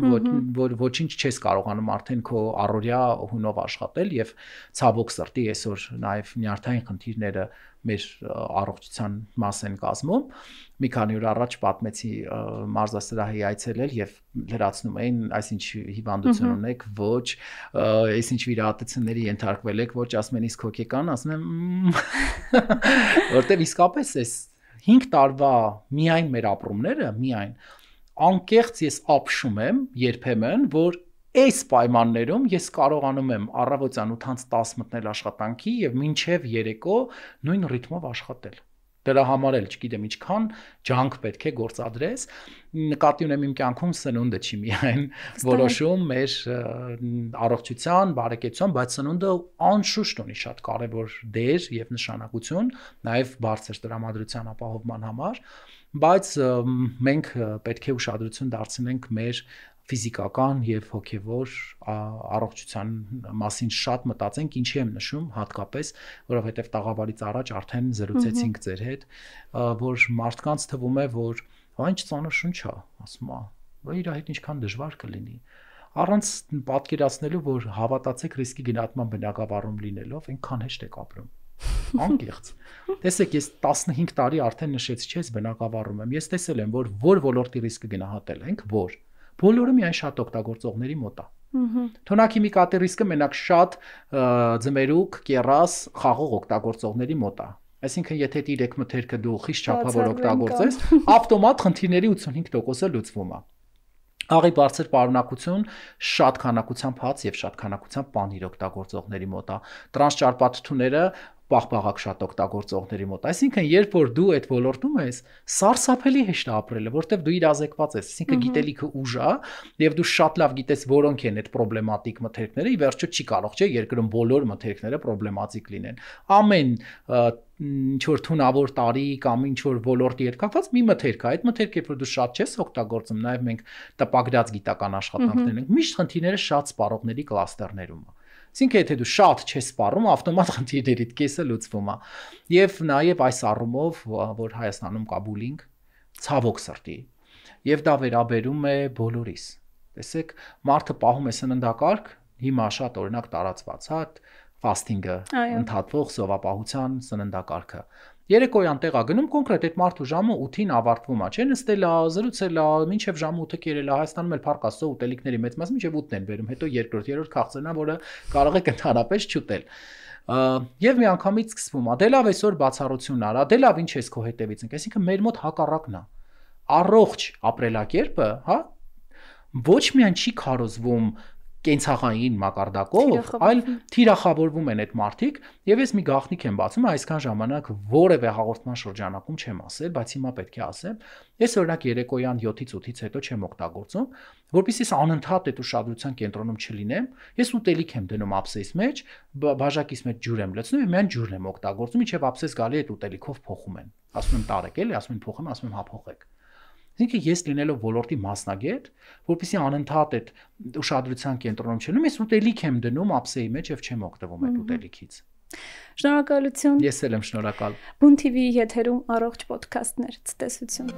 ոչինչ չես կարողանում արդեն քո առօրյա հունով աշխատել եւ ցավոք սրտի այսօր նաեւ նյարդային խնդիրները մեր առողջության մաս են կազմում։ Մի քանի օր առաջ պատմեցի մարզասրահի այցելել եւ լրացնում էին, այսինչ հիվանդություն ունեք, ոչ, այսինչ վիրահատությունների ենթարկվել եք, ոչ, ասում են իսկ հոգեկան, ասում եմ որտեւ իսկապես էս 5 տարվա միայն մեր ապրումները, միայն անկեղծ ես ապշում եմ երբեմն, որ այս պայմաններում ես կարողանում եմ առավոտյան 8-10 մտնել աշխատանքի եւ մինչեւ երեկո նույն ռիթմով աշխատել։ Դրա համար էլ չգիտեմ ինչքան ջանք պետք է գործադրես, նկատի ունեմ իմ կյանքում սնունդը չի միայն որոշում մեր առողջության, բարեկեցության, բայց սնունդը անշուշտ ունի շատ կարևոր դեր եւ նշանակություն, նաեւ բարձր տրամադրության ապահովման համար, բայց մենք պետք է ուշադրություն դարձնենք մեր ֆիզիկական եւ հոգեվոր առողջության մասին շատ մտածենք, ինչի եմ նշում հատկապես, որովհետեւ տաղավարից առաջ արդեն զրուցեցինք ձեր հետ, որ մարդկանց թվում է, որ այն ծանր շունչ է, ասում է, որ իր հետ ինչքան դժվար կլինի։ Առանց պատկերացնելու, որ հավատացեք ռիսկի գնահատման բնագավառում լինելով, այնքան հեշտ եք ապրում։ Անկեղծ։ Տեսեք, ես 15 տարի արդեն նշեցի, չէ՞, բնագավառում եմ։ Ես տեսել եմ, որ ոլորտի ռիսկը գնահատել ենք, որ բոլորը միայն շատ օգտագործողների մոտ է։ Թոնակի մի կատի ռիսկը մենակ շատ ձմերուկ, կեռաս, խաղող օգտագործողների մոտ է։ Այսինքն, եթե 3 մթերքը դու խիստ չափավոր օգտագործես, ավտոմատ խնդիրների 85%-ը լուծվում է։ Աղի բարձր պարունակություն շատ քանակությամբ հաց եւ շատ քանակությամբ պանիր օգտագործողների մոտ է։ Տրանսճարպաթթուները պաղպաղակ շատ օգտագործողների մոտ։ Այսինքն, երբ որ դու այդ ոլորտում ես, սարսափելի հեշտ է ապրելը, որտեվ դու իրազեկված ես, այսինքն գիտելիքը ուժ է, եւ դու շատ լավ գիտես որոնք են այդ պրոբլեմատիկ մթերքները, ի վերջո չի կարող, չէ, երկրում բոլոր մթերքները պրոբլեմատիկ լինեն։ Ամեն ինչ որ թունավոր տարի կամ ինչ որ ոլորտի հետ կապված մի մթերք է, այդ մթերքը երբ որ դու շատ չես օգտագործում, նաեւ մենք տպագրած գիտական աշխատանքներ ենք, միշտ խնդիրները շատ սպառողների կլաստերներում է։ Այսինքն, եթե դու շատ չես սպառում, ավտոմատ խնդիրներիդ կեսը լուծվում է։ Եվ նաև այս առումով, որ Հայաստանում կա բուլինգ, ցավոք սրտի, եւ դա վերաբերում է բոլորիս։ Տեսեք, մարդը պահում է սննդակարգ, հիմա շատ օրինակ տարածված, հա, ֆաստինգը, ընդհատվող սովապահության սննդակարգը։ Երեկոյան տեղ է գնում կոնկրետ այդ մարդու ժամը 8-ին ավարտվում է, չէ՞, նստել է, զրուցել է, մինչև ժամը 8-ը կերել է, Հայաստանում էլ փառք Աստծո ուտելիքների մեծ մասը մինչև 8-ն են բերում, հետո երկրորդ, երրորդ քաղցրն է, որը կարող եք ընդհանրապես չուտել։ Եվ մի անգամից սկսվում է, դե լավ այսօր բացառություն արա, դե լավ ինչ ես քո հետևից ենք, այսինքն մեր մոտ հակառակն է։ Առողջ ապրելակերպը, հա, ոչ միայն չի քարոզվում կենցաղային մակարդակով, այլ թիրախավորվում են այդ մարդիկ, եւ ես մի գաղտնիք եմ բացում, այսքան ժամանակ որևէ հաղորդման շրջանակում չեմ ասել, բայց հիմա պետք է ասեմ, ես օրինակ երեկոյան 7-ից 8-ից հետո չեմ օգտագործում, որպեսզի անընդհատ այդ ուշադրության կենտրոնում չլինեմ, ես ուտելիք եմ դնում ափսեիս մեջ, բաժակից մեջ ջուր եմ լցնում եւ միայն ջուրն եմ օգտագործում, ինչեւ ափսես գալի այդ ուտելիքով փոխում են, ասում եմ տարեք էլի, ասում են փոխեմ, ասում եմ հա փոխեք։ Այսինքն ես լինելով ոլորտի մասնագետ, որպեսզի անընդհատ այդ ուշադրության կենտրոնում չլինեմ, ես ուտելիք եմ դնում ափսեի մեջ եւ չեմ օգտվում այդ ուտելիքից։ Շնորհակալություն։ Ես էլ եմ շնորհակալ։ Բուն TV եթերում առողջ ոդքասթներ, ցտեսություն։